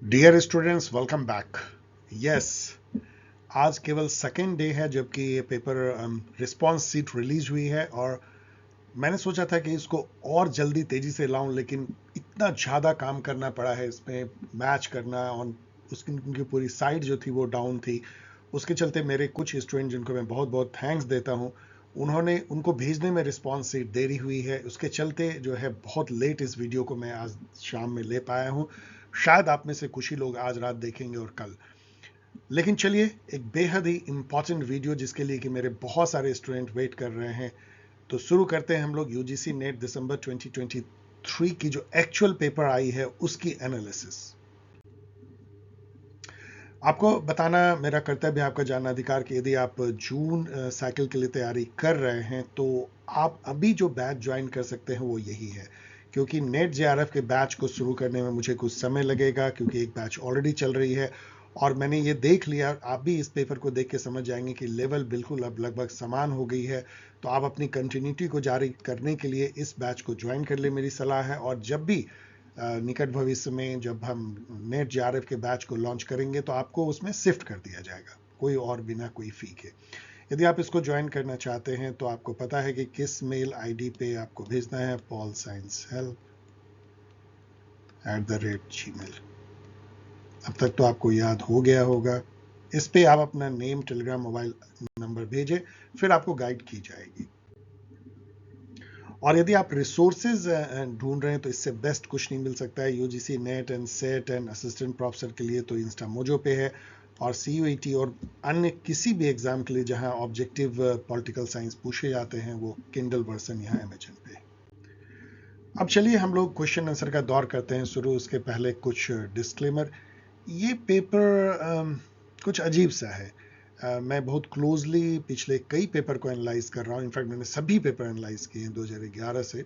Dear students, welcome back. Yes, आज केवल second day है जबकि ये पेपर रिस्पांस सीट रिलीज हुई है और मैंने सोचा था कि इसको और जल्दी तेजी से लाऊं, लेकिन इतना ज़्यादा काम करना पड़ा है इसमें, मैच करना और उसकी उनकी पूरी साइट जो थी वो डाउन थी। उसके चलते मेरे कुछ स्टूडेंट जिनको मैं बहुत बहुत थैंक्स देता हूं, उन्होंने उनको भेजने में रिस्पांस सीट देरी हुई है। उसके चलते जो है बहुत लेट इस वीडियो को मैं आज शाम में ले पाया हूं। शायद आप में से कुछ ही लोग आज रात देखेंगे और कल। लेकिन चलिए, एक बेहद ही इंपॉर्टेंट वीडियो जिसके लिए कि मेरे बहुत सारे स्टूडेंट वेट कर रहे हैं, तो शुरू करते हैं हम लोग यूजीसी नेट दिसंबर 2023 की जो एक्चुअल पेपर आई है उसकी एनालिसिस। आपको बताना मेरा कर्तव्य है, आपका जानना अधिकार कि यदि आप जून साइकिल के लिए तैयारी कर रहे हैं तो आप अभी जो बैच ज्वाइन कर सकते हैं वो यही है, क्योंकि नेट जेआरएफ के बैच को शुरू करने में मुझे कुछ समय लगेगा, क्योंकि एक बैच ऑलरेडी चल रही है और मैंने ये देख लिया। आप भी इस पेपर को देख के समझ जाएंगे कि लेवल बिल्कुल अब लगभग समान हो गई है। तो आप अपनी कंटिन्यूटी को जारी करने के लिए इस बैच को ज्वाइन कर ले, मेरी सलाह है। और जब भी निकट भविष्य में जब हम नेट जेआरएफ के बैच को लॉन्च करेंगे तो आपको उसमें शिफ्ट कर दिया जाएगा, कोई और बिना कोई फी के। यदि आप इसको ज्वाइन करना चाहते हैं तो आपको पता है कि किस मेल आईडी पे आपको भेजना है, paulsciencehelp@gmail। अब तक तो आपको याद हो गया होगा। इस पे आप अपना नेम, टेलीग्राम, मोबाइल नंबर भेजें, फिर आपको गाइड की जाएगी। और यदि आप रिसोर्सेज ढूंढ रहे हैं तो इससे बेस्ट कुछ नहीं मिल सकता है। UGC net and set and assistant professor के लिए तो इंस्टा मोजो पे है, और सीयूईटी और अन्य किसी भी एग्जाम के लिए जहां ऑब्जेक्टिव पॉलिटिकल साइंस पूछे जाते हैं वो किंडल वर्जन यहाँ अमेजन पे है। अब चलिए हम लोग क्वेश्चन आंसर का दौर करते हैं शुरू। उसके पहले कुछ डिस्क्लेमर। ये पेपर कुछ अजीब सा है। मैं बहुत क्लोजली पिछले कई पेपर को एनालाइज कर रहा हूँ। इनफैक्ट मैंने सभी पेपर एनालाइज किए हैं 2011 से।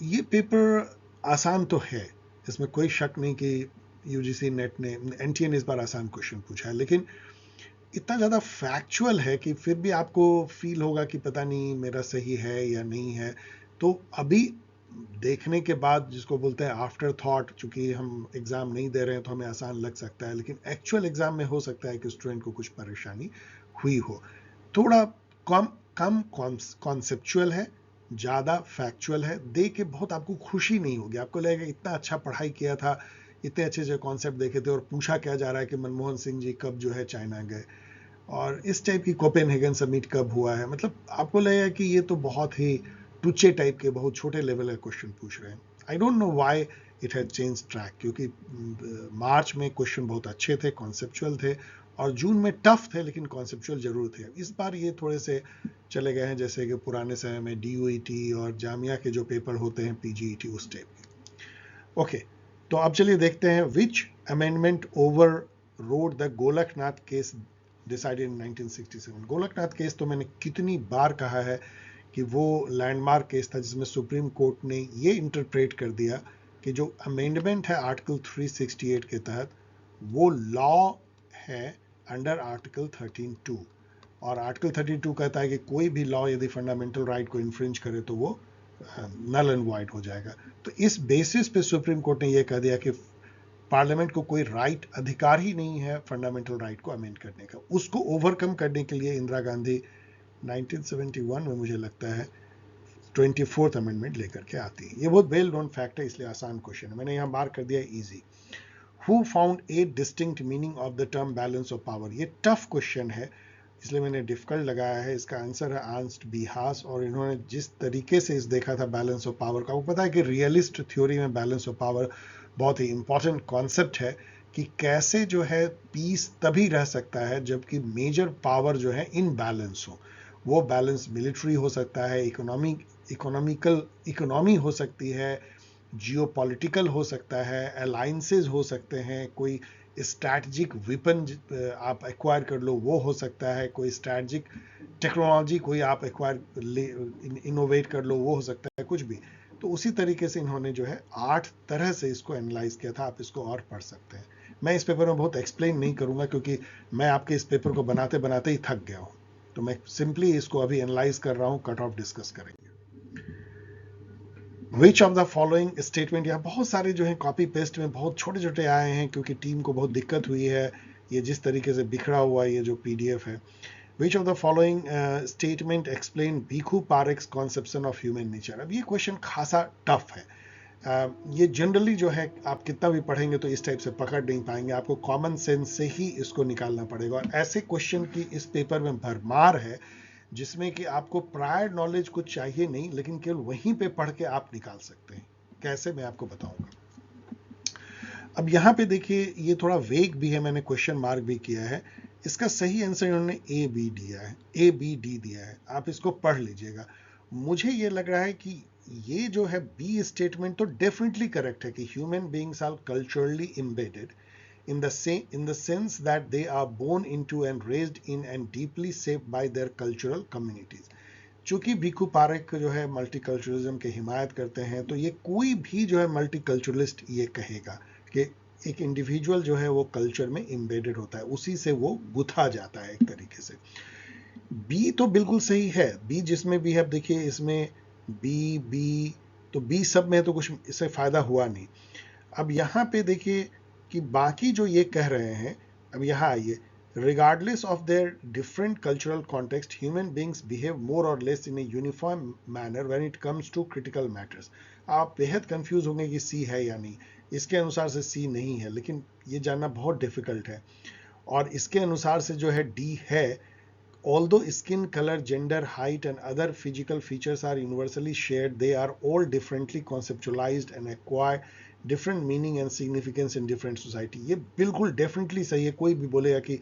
ये पेपर आसान तो है, इसमें कोई शक नहीं कि यूजीसी नेट ने, एनटीए ने इस बार आसान क्वेश्चन पूछा है, लेकिन इतना ज़्यादा फैक्चुअल है कि फिर भी आपको फील होगा कि पता नहीं मेरा सही है या नहीं है। तो अभी देखने के बाद, जिसको बोलते हैं आफ्टर थॉट, चूंकि हम एग्जाम नहीं दे रहे हैं तो हमें आसान लग सकता है, लेकिन एक्चुअल एग्जाम में हो सकता है कि स्टूडेंट को कुछ परेशानी हुई हो। थोड़ा कम कम कॉन्सेप्चुअल है, ज़्यादा फैक्चुअल है। देख के बहुत आपको खुशी नहीं होगी, आपको लगेगा इतना अच्छा पढ़ाई किया था, इतने अच्छे अच्छे कॉन्सेप्ट देखे थे, और पूछा क्या जा रहा है कि मनमोहन सिंह जी कब जो है चाइना गए, और इस टाइप की कोपेनहेगन समिट कब हुआ है। मतलब आपको लगेगा कि ये तो बहुत ही टुच्चे टाइप के, बहुत छोटे लेवल का क्वेश्चन पूछ रहे हैं। आई don't know why it has change track, क्योंकि मार्च में क्वेश्चन बहुत अच्छे थे, कॉन्सेप्चुअल थे, और जून में टफ थे लेकिन कॉन्सेप्चुअल जरूर थे। इस बार ये थोड़े से चले गए हैं जैसे कि पुराने समय में डीयूईटी और जामिया के जो पेपर होते हैं, पीजीईटी, उस टाइप के। ओके, तो अब चलिए देखते हैं। विच amendment over road the Golaknath case decided in 1967। Golaknath case तो मैंने कितनी बार कहा है कि वो लैंडमार्क केस था जिसमें सुप्रीम कोर्ट ने ये इंटरप्रेट कर दिया कि जो अमेंडमेंट है आर्टिकल 368 के तहत, वो लॉ है अंडर आर्टिकल 13(2). और आर्टिकल 13(2) कहता है कि कोई भी लॉ यदि फंडामेंटल राइट को इन्फ्रिंज करे तो वो नल एंड वाइड हो जाएगा। तो इस बेसिस पे सुप्रीम कोर्ट ने यह कह दिया कि पार्लियामेंट को कोई राइट, अधिकार ही नहीं है फंडामेंटल राइट को अमेंड करने का। उसको ओवरकम करने के लिए इंदिरा गांधी 1971 में, मुझे लगता है, 24th अमेंडमेंट लेकर के आती है। ये बहुत वेल नोन फैक्ट है, इसलिए आसान क्वेश्चन है, मैंने यहाँ मार्क कर दिया easy. Who found 8 distinct meaning of the term balance of power. ये टफ क्वेश्चन है, इसलिए मैंने डिफिकल्ट लगाया है। इसका आंसर है अर्नस्ट बी हास। और इन्होंने जिस तरीके से इस देखा था बैलेंस ऑफ पावर का, वो पता है कि रियलिस्ट थ्योरी में बैलेंस ऑफ पावर बहुत ही इंपॉर्टेंट कॉन्सेप्ट है कि कैसे जो है पीस तभी रह सकता है जबकि मेजर पावर जो है इन बैलेंस हो। वो बैलेंस मिलिट्री हो सकता है, इकोनॉमी हो सकती है, जियोपॉलिटिकल हो सकता है, अलायंसेज हो सकते हैं, कोई स्ट्रैटेजिक वेपन आप एक्वायर कर लो वो हो सकता है, कोई स्ट्रैटेजिक टेक्नोलॉजी कोई आप एक्वायर इनोवेट कर लो वो हो सकता है, कुछ भी। तो उसी तरीके से इन्होंने जो है 8 तरह से इसको एनालाइज किया था। आप इसको और पढ़ सकते हैं। मैं इस पेपर में बहुत एक्सप्लेन नहीं करूंगा क्योंकि मैं आपके इस पेपर को बनाते बनाते ही थक गया हूं। तो मैं सिंपली इसको अभी एनालाइज कर रहा हूं, कट ऑफ डिस्कस करेंगे। विच ऑफ द फॉलोइंग स्टेटमेंट, यहाँ बहुत सारे जो है कॉपी पेस्ट में बहुत छोटे छोटे आए हैं क्योंकि टीम को बहुत दिक्कत हुई है, ये जिस तरीके से बिखरा हुआ ये जो पीडीएफ है. Which of the following statement explain Bhikhu Parekh's conception of human nature. अब ये क्वेश्चन खासा टफ है. ये जनरली जो है आप कितना भी पढ़ेंगे तो इस टाइप से पकड़ नहीं पाएंगे, आपको कॉमन सेंस से ही इसको निकालना पड़ेगा. और ऐसे क्वेश्चन की इस पेपर में भरमार है जिसमें कि आपको प्रायर नॉलेज कुछ चाहिए नहीं, लेकिन केवल वहीं पे पढ़ के आप निकाल सकते हैं. कैसे, मैं आपको बताऊंगा. अब यहाँ पे देखिए ये थोड़ा वेग भी है, मैंने क्वेश्चन मार्क भी किया है. इसका सही आंसर इन्होंने ए बी दिया है, ए बी डी दिया है. आप इसको पढ़ लीजिएगा. मुझे ये लग रहा है कि ये जो है बी स्टेटमेंट तो डेफिनेटली करेक्ट है कि human beings are culturally embedded in the sense that they are born into and raised in and deeply shaped by their cultural communities. चूंकि भिखू पारेख जो है मल्टीकल्चरलिज्म के हिमायत करते हैं, तो ये कोई भी जो है मल्टीकल्चरलिस्ट ये कहेगा कि एक इंडिविजुअल जो है वो कल्चर में एम्बेडेड होता है, उसी से वो गुथा जाता है एक तरीके से. बी तो बिल्कुल सही है. बी जिसमें भी है, अब देखिए इसमें बी बी तो बी सब में तो कुछ इससे फायदा हुआ नहीं. अब यहाँ पे देखिए कि बाकी जो ये कह रहे हैं, अब यहाँ आइए. regardless of their different cultural context, human beings behave more or less in a uniform manner when it comes to critical matters. आप बेहद कंफ्यूज होंगे कि सी है या नहीं. इसके अनुसार से सी नहीं है, लेकिन ये जानना बहुत डिफिकल्ट है. और इसके अनुसार से जो है डी है. Although skin color, gender, height and other physical features are universally shared, they are all differently conceptualized and acquire different meaning and significance in different society. ये बिल्कुल डेफिनेटली सही है. कोई भी बोलेगा कि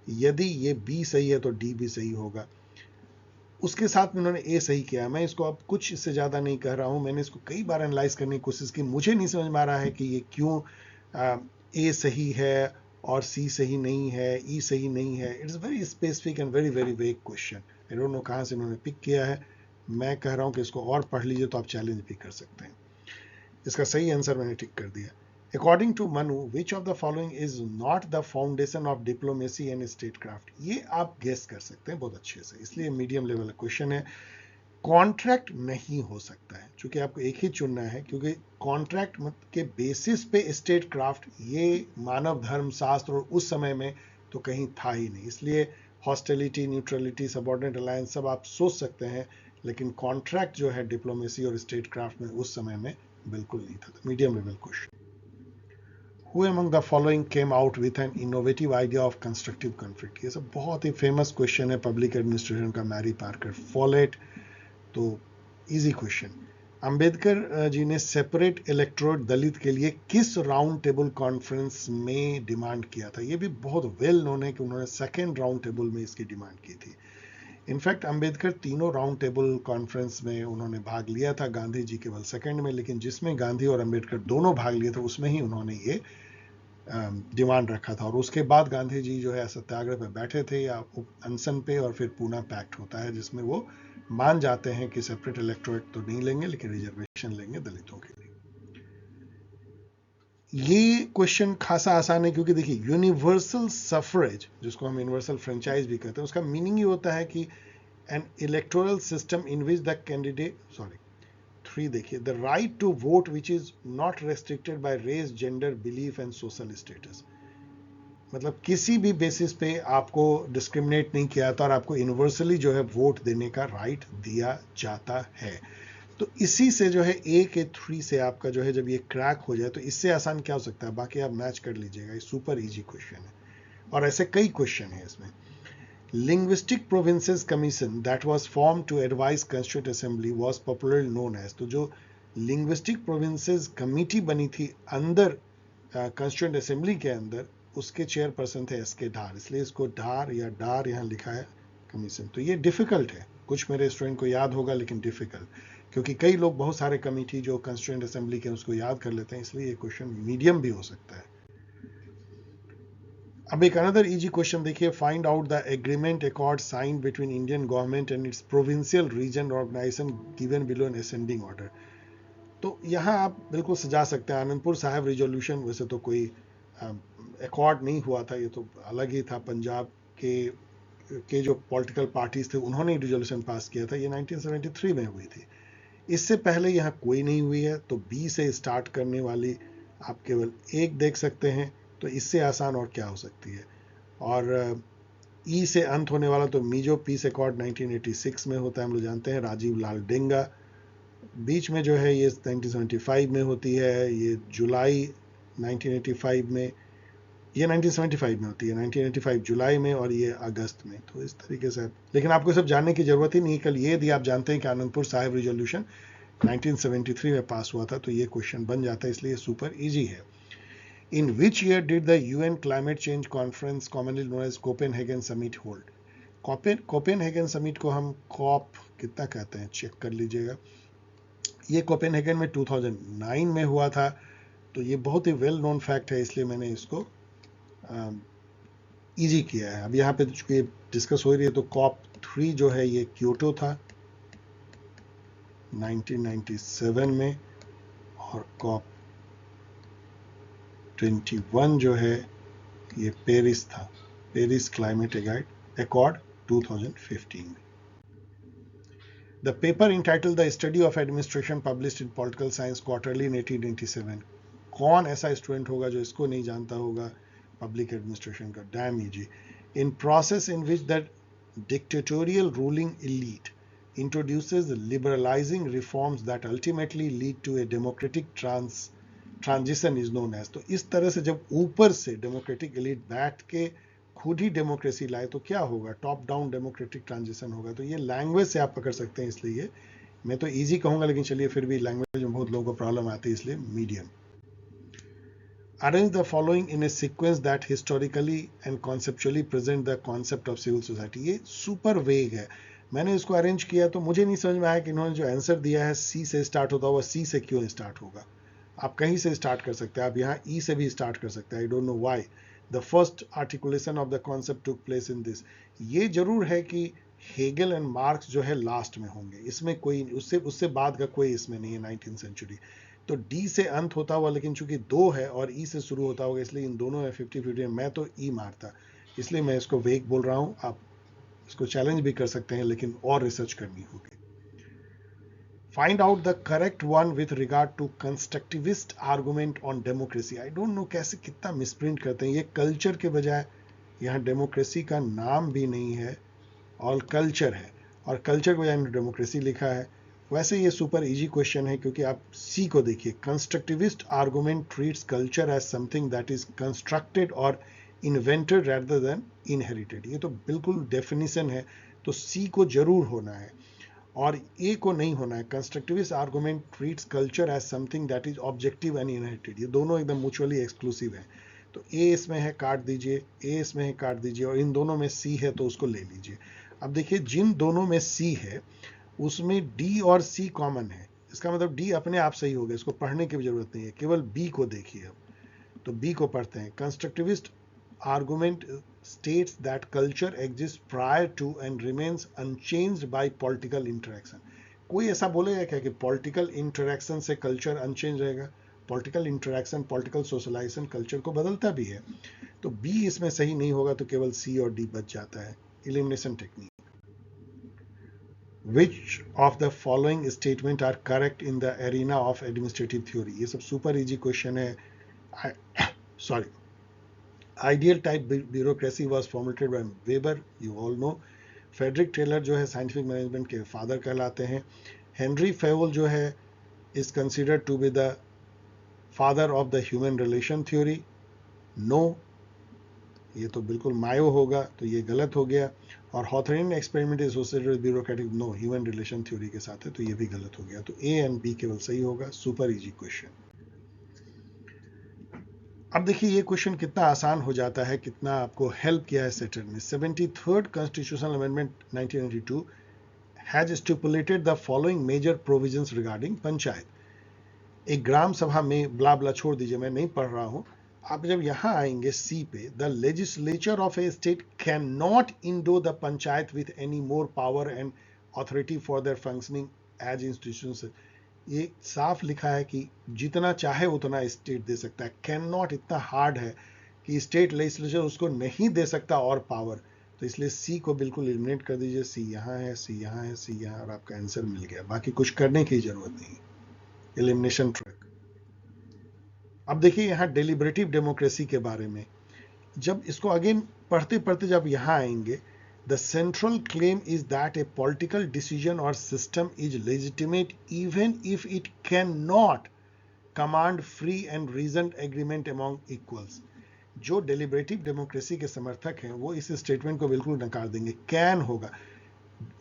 यदि ये बी सही है तो डी भी सही होगा. उसके साथ में उन्होंने ए सही किया. मैं इसको अब कुछ इससे ज़्यादा नहीं कह रहा हूँ. मैंने इसको कई बार एनालाइज करने की कोशिश की, मुझे नहीं समझ में आ रहा है कि ये क्यों ए सही है और सी सही नहीं है, ई सही नहीं है. It's very specific and very very vague question. I don't no कहाँ से इन्होंने पिक किया है. मैं कह रहा हूँ कि इसको और पढ़ लीजिए तो आप चैलेंज भी कर सकते हैं. इसका सही आंसर मैंने टिक कर दिया. According to Manu, which of the following is not the foundation of diplomacy and statecraft. ये आप गेस कर सकते हैं बहुत अच्छे से, इसलिए मीडियम लेवल क्वेश्चन है. कॉन्ट्रैक्ट नहीं हो सकता है, क्योंकि आपको एक ही चुनना है, क्योंकि कॉन्ट्रैक्ट के बेसिस पे स्टेट क्राफ्ट ये मानव धर्म शास्त्र और उस समय में तो कहीं था ही नहीं. इसलिए हॉस्टिलिटी, न्यूट्रलिटी, सबऑर्डिनेट अलायंस सब आप सोच सकते हैं, लेकिन कॉन्ट्रैक्ट जो है डिप्लोमेसी और स्टेट क्राफ्ट में उस समय में बिल्कुल नहीं था. Medium level question. Who among the following came out with an innovative idea of constructive conflict? ये सब बहुत ही फेमस क्वेश्चन है पब्लिक एडमिनिस्ट्रेशन का. Mary Parker Follett. तो इजी क्वेश्चन. अंबेडकर जी ने सेपरेट इलेक्टोरेट दलित के लिए किस राउंड टेबल कॉन्फ्रेंस में डिमांड किया था? ये भी बहुत वेल नोन है कि उन्होंने सेकेंड राउंड टेबल में इसकी डिमांड की थी. इनफैक्ट अंबेडकर तीनों राउंड टेबल कॉन्फ्रेंस में उन्होंने भाग लिया था, गांधी जी केवल सेकंड में, लेकिन जिसमें गांधी और अंबेडकर दोनों भाग लिए थे उसमें ही उन्होंने ये डिमांड रखा था. और उसके बाद गांधी जी जो है सत्याग्रह पे बैठे थे या अनशन पे, और फिर पूना पैक्ट होता है जिसमें वो मान जाते हैं कि सेपरेट इलेक्टोरेट तो नहीं लेंगे लेकिन रिजर्वेशन लेंगे दलितों के लिए. ये क्वेश्चन खासा आसान है, क्योंकि देखिए यूनिवर्सल सफरेज, जिसको हम यूनिवर्सल फ्रेंचाइज भी कहते हैं, उसका मीनिंग ये होता है कि an electoral system in which the candidate 3 देखिए, the right to vote which is not restricted by race, gender, belief and social status. मतलब किसी भी बेसिस पे आपको डिस्क्रिमिनेट नहीं किया था और आपको यूनिवर्सली जो है वोट देने का राइट दिया जाता है. तो इसी से जो है ए के 3 से आपका जो है जब ये क्रैक हो जाए तो इससे आसान क्या हो सकता है. बाकी आप मैच कर लीजिएगा, ये सुपर इजी क्वेश्चन है और ऐसे कई क्वेश्चन है इसमें. Linguistic provinces commission that was form to advise constituent assembly was popularly known as. तो जो लिंग्विस्टिक प्रोविंसेस कमेटी बनी थी अंदर कॉन्स्टिट्यूएंट असेंबली के अंदर, उसके चेयरपर्सन थे एस के ढार, इसलिए इसको ढार या डार यहाँ लिखा है कमीशन. तो ये डिफिकल्ट है, कुछ मेरे स्टूडेंट को याद होगा लेकिन डिफिकल्ट, क्योंकि कई लोग बहुत सारे कमेटी जो कॉन्स्टिट्यूएंट असेंबली के उसको याद कर लेते हैं, इसलिए ये क्वेश्चन मीडियम भी हो सकता है. अब एक अनदर इजी क्वेश्चन देखिए. Find out the agreement accord signed between Indian government and its provincial region organization given below in ascending order. तो यहाँ आप बिल्कुल सजा सकते हैं. आनंदपुर साहिब रिजोल्यूशन वैसे तो कोई अकॉर्ड नहीं हुआ था, ये तो अलग ही था. पंजाब के जो पॉलिटिकल पार्टीज थे उन्होंने रिजोल्यूशन पास किया था, ये 1973 में हुई थी. इससे पहले यहाँ कोई नहीं हुई है, तो बी से स्टार्ट करने वाली आप केवल एक देख सकते हैं, तो इससे आसान और क्या हो सकती है। और ई से अंत होने वाला तो मीजो पीस अकॉर्ड 1986 में होता है, हम लोग जानते हैं, राजीव लाल डेंगा। बीच में जो है ये 1975 में होती है, ये जुलाई 1985 में, ये 1975 में होती है, 1985 जुलाई में, और ये अगस्त में। तो इस तरीके से, लेकिन आपको सब जानने की जरूरत ही नहीं, कल ये यदि आप जानते हैं कि आनंदपुर साहिब रिजोल्यूशन 1973 में पास हुआ था, तो ये क्वेश्चन बन जाता है, इसलिए सुपर इजी है। In which year did the UN Climate Change Conference, commonly known as Copenhagen Summit, hold? Copenhagen summit को हम कॉप कितना कहते हैं, चेक कर लीजिएगा। ये कोपेनहेगन में 2009 में हुआ था, तो ये बहुत ही वेल नोन फैक्ट है, इसलिए मैंने इसको इजी किया है। अब यहाँ पे चूंकि डिस्कस हो रही है, तो कॉप 3 जो है ये क्योटो था 1997 में, और कॉप 21 जो है ये पेरिस था, पेरिस क्लाइमेट अकॉर्ड 2015 में। The paper entitled The Study of Administration published in Political Science Quarterly in 1887, कौन ऐसा स्टूडेंट होगा जो इसको नहीं जानता होगा, पब्लिक एडमिनिस्ट्रेशन का, dam easy. In process in which the dictatorial ruling elite introduces liberalizing reforms that ultimately lead to a democratic transition is known as। तो इस तरह से जब ऊपर से डेमोक्रेटिक एलिट बैठ के खुद ही डेमोक्रेसी लाए तो क्या होगा, टॉप डाउन डेमोक्रेटिक ट्रांजिशन होगा। तो ये लैंग्वेज से आप पकड़ सकते हैं, इसलिए मैं तो इजी कहूंगा, लेकिन चलिए फिर भी लैंग्वेज में बहुत लोगों को प्रॉब्लम आती है, इसलिए medium. Arrange the following in a sequence that historically and conceptually present the concept of civil society। ये सुपर वेग है, मैंने इसको अरेंज किया तो मुझे नहीं समझ में आया कि इन्होंने जो आंसर दिया है सी से स्टार्ट होता हुआ, सी से क्यों स्टार्ट होगा। आप कहीं से स्टार्ट कर सकते हैं, आप यहाँ ई से भी स्टार्ट कर सकते हैं, आई don't know why the first articulation of the concept took place in this. ये जरूर है कि हेगल एंड मार्क्स जो है लास्ट में होंगे, इसमें कोई उससे बाद का कोई इसमें नहीं है 19th सेंचुरी। तो डी से अंत होता हुआ, लेकिन चूंकि दो है और ई से शुरू होता होगा, इसलिए इन दोनों में 50-50, मैं तो ई मारता, इसलिए मैं इसको वेग बोल रहा हूं। आप इसको चैलेंज भी कर सकते हैं, लेकिन और रिसर्च करनी होगी। Find out the correct one with regard to constructivist argument on democracy। I don't know कैसे कितना मिसप्रिंट करते हैं, ये कल्चर के बजाय यहाँ डेमोक्रेसी का नाम भी नहीं है और कल्चर है, और कल्चर के बजाय डेमोक्रेसी लिखा है। वैसे ये सुपर इजी क्वेश्चन है, क्योंकि आप सी को देखिए, constructivist argument treats culture as something that is constructed or invented rather than inherited. ये तो बिल्कुल डेफिनेशन है, तो सी को जरूर होना है और ए को नहीं होना है। Constructivist argument treats culture as something that is objective and inherited, ये दोनों एकदम म्यूचुअली एक्सक्लूसिव है। तो ए इसमें है, काट दीजिए, ए इसमें है, काट दीजिए, और इन दोनों में सी है तो उसको ले लीजिए। अब देखिए, जिन दोनों में सी है उसमें डी और सी कॉमन है, इसका मतलब डी अपने आप सही हो गया, इसको पढ़ने की जरूरत नहीं है, केवल बी को देखिए। अब तो बी को पढ़ते हैं। Constructivist argument states that culture exists prior to and remains unchanged by political interaction। कोई ऐसा बोलेगा क्या कि political interaction से culture unchanged रहेगा? political interaction, political socialization culture को बदलता भी है। तो B इसमें सही नहीं होगा, तो केवल C और D बच जाता है। elimination technique। Which of the following statement are correct in the arena of administrative theory? ये सब super easy question है। sorry, Ideal type bureaucracy was formulated by Weber, you all know। Frederick Taylor जो है scientific management के father कहलाते हैं। Henry फेवल जो है is considered to be the father of the human relation theory। No, ये तो बिल्कुल मायो होगा, तो ये गलत हो गया। और Hawthorne experiment associated with bureaucratic, no, human relation theory के साथ है, तो ये भी गलत हो गया। तो ए एंड बी केवल सही होगा। Super easy question. अब देखिए ये क्वेश्चन कितना आसान हो जाता है, कितना आपको हेल्प किया है सेटल ने। 73rd constitutional amendment 1992 has stipulated the following major provisions regarding panchayat. एक ग्राम सभा में ब्ला ब्ला छोड़ दीजिए, मैं नहीं पढ़ रहा हूं। आप जब यहां आएंगे सी पे, the legislature of a state can not endow the panchayat with any more power and authority for their functioning as institution. ये साफ लिखा है कि जितना चाहे उतना स्टेट दे सकता है। कैन नॉट इतना हार्ड है कि स्टेट लेजिस्लेचर उसको नहीं दे सकता और पावर। तो इसलिए सी को बिल्कुल एलिमिनेट कर दीजिए, सी यहाँ है, सी यहाँ है, सी यहाँ, और आपका आंसर मिल गया। बाकी कुछ करने की जरूरत नहीं, एलिमिनेशन ट्रिक। अब देखिए यहाँ डेलिब्रेटिव डेमोक्रेसी के बारे में, जब इसको अगेन पढ़ते पढ़ते जब यहाँ आएंगे, the central claim is that a political decision और system is legitimate even if it cannot command free and reason agreement among equals. जो डेलिब्रेटिव डेमोक्रेसी के समर्थक हैं वो इस स्टेटमेंट को बिल्कुल नकार देंगे। कैन होगा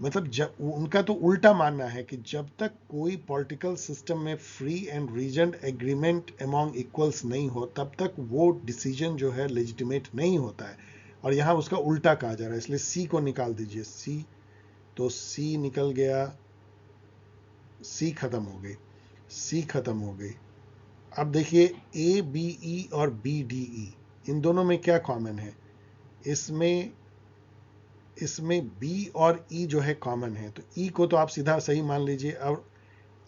मतलब जब उनका तो उल्टा मानना है कि जब तक कोई पॉलिटिकल सिस्टम में free and reason agreement among equals नहीं हो तब तक वो डिसीजन जो है लेजिटिमेट नहीं होता है, और यहाँ उसका उल्टा कहा जा रहा है। इसलिए सी को निकाल दीजिए, सी, तो सी निकल गया, सी खत्म हो गई, सी खत्म हो गई। अब देखिए ए बी ई और बी डी ई, इन दोनों में क्या कॉमन है? इसमें B और E जो है कॉमन है, तो E को तो आप सीधा सही मान लीजिए।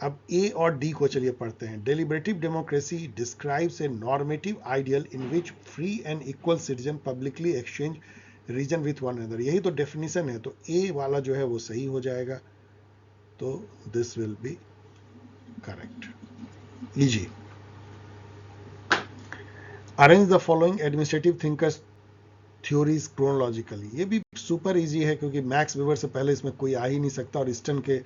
अब A और D को चलिए पढ़ते हैं। Deliberative democracy describes a normative ideal in which free and equal citizen publicly exchange reason with one another. यही तो डेफिनेशन है, तो A वाला जो है वो सही हो जाएगा, तो दिस विल बी करेक्ट। लीजिए, arrange the following administrative thinkers theories chronologically. ये भी सुपर इजी है क्योंकि मैक्स वेबर से पहले इसमें कोई आ ही नहीं सकता, और ईस्टर्न के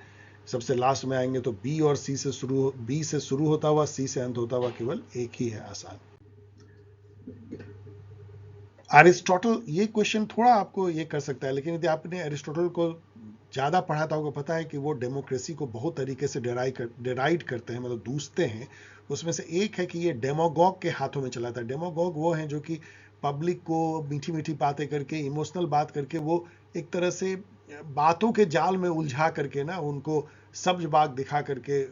सबसे लास्ट में आएंगे, तो बी और सी से बी से शुरू होता हुआ सी से अंत होता हुआ केवल एक ही है आसान। अरिस्टोटल, ये क्वेश्चन थोड़ा आपको ये कर सकता है, लेकिन यदि आपने अरिस्टोटल को ज्यादा पढ़ा था, आपको पता है कि वो डेमोक्रेसी को बहुत तरीके से डेराइड करते हैं, मतलब दूसते हैं। उसमें से एक है कि ये डेमोगॉग के हाथों में चला था। डेमोगॉग वो हैं जो कि पब्लिक को मीठी मीठी बातें करके, इमोशनल बात करके, वो एक तरह से बातों के जाल में उलझा करके ना उनको सब्ज बाग दिखा करके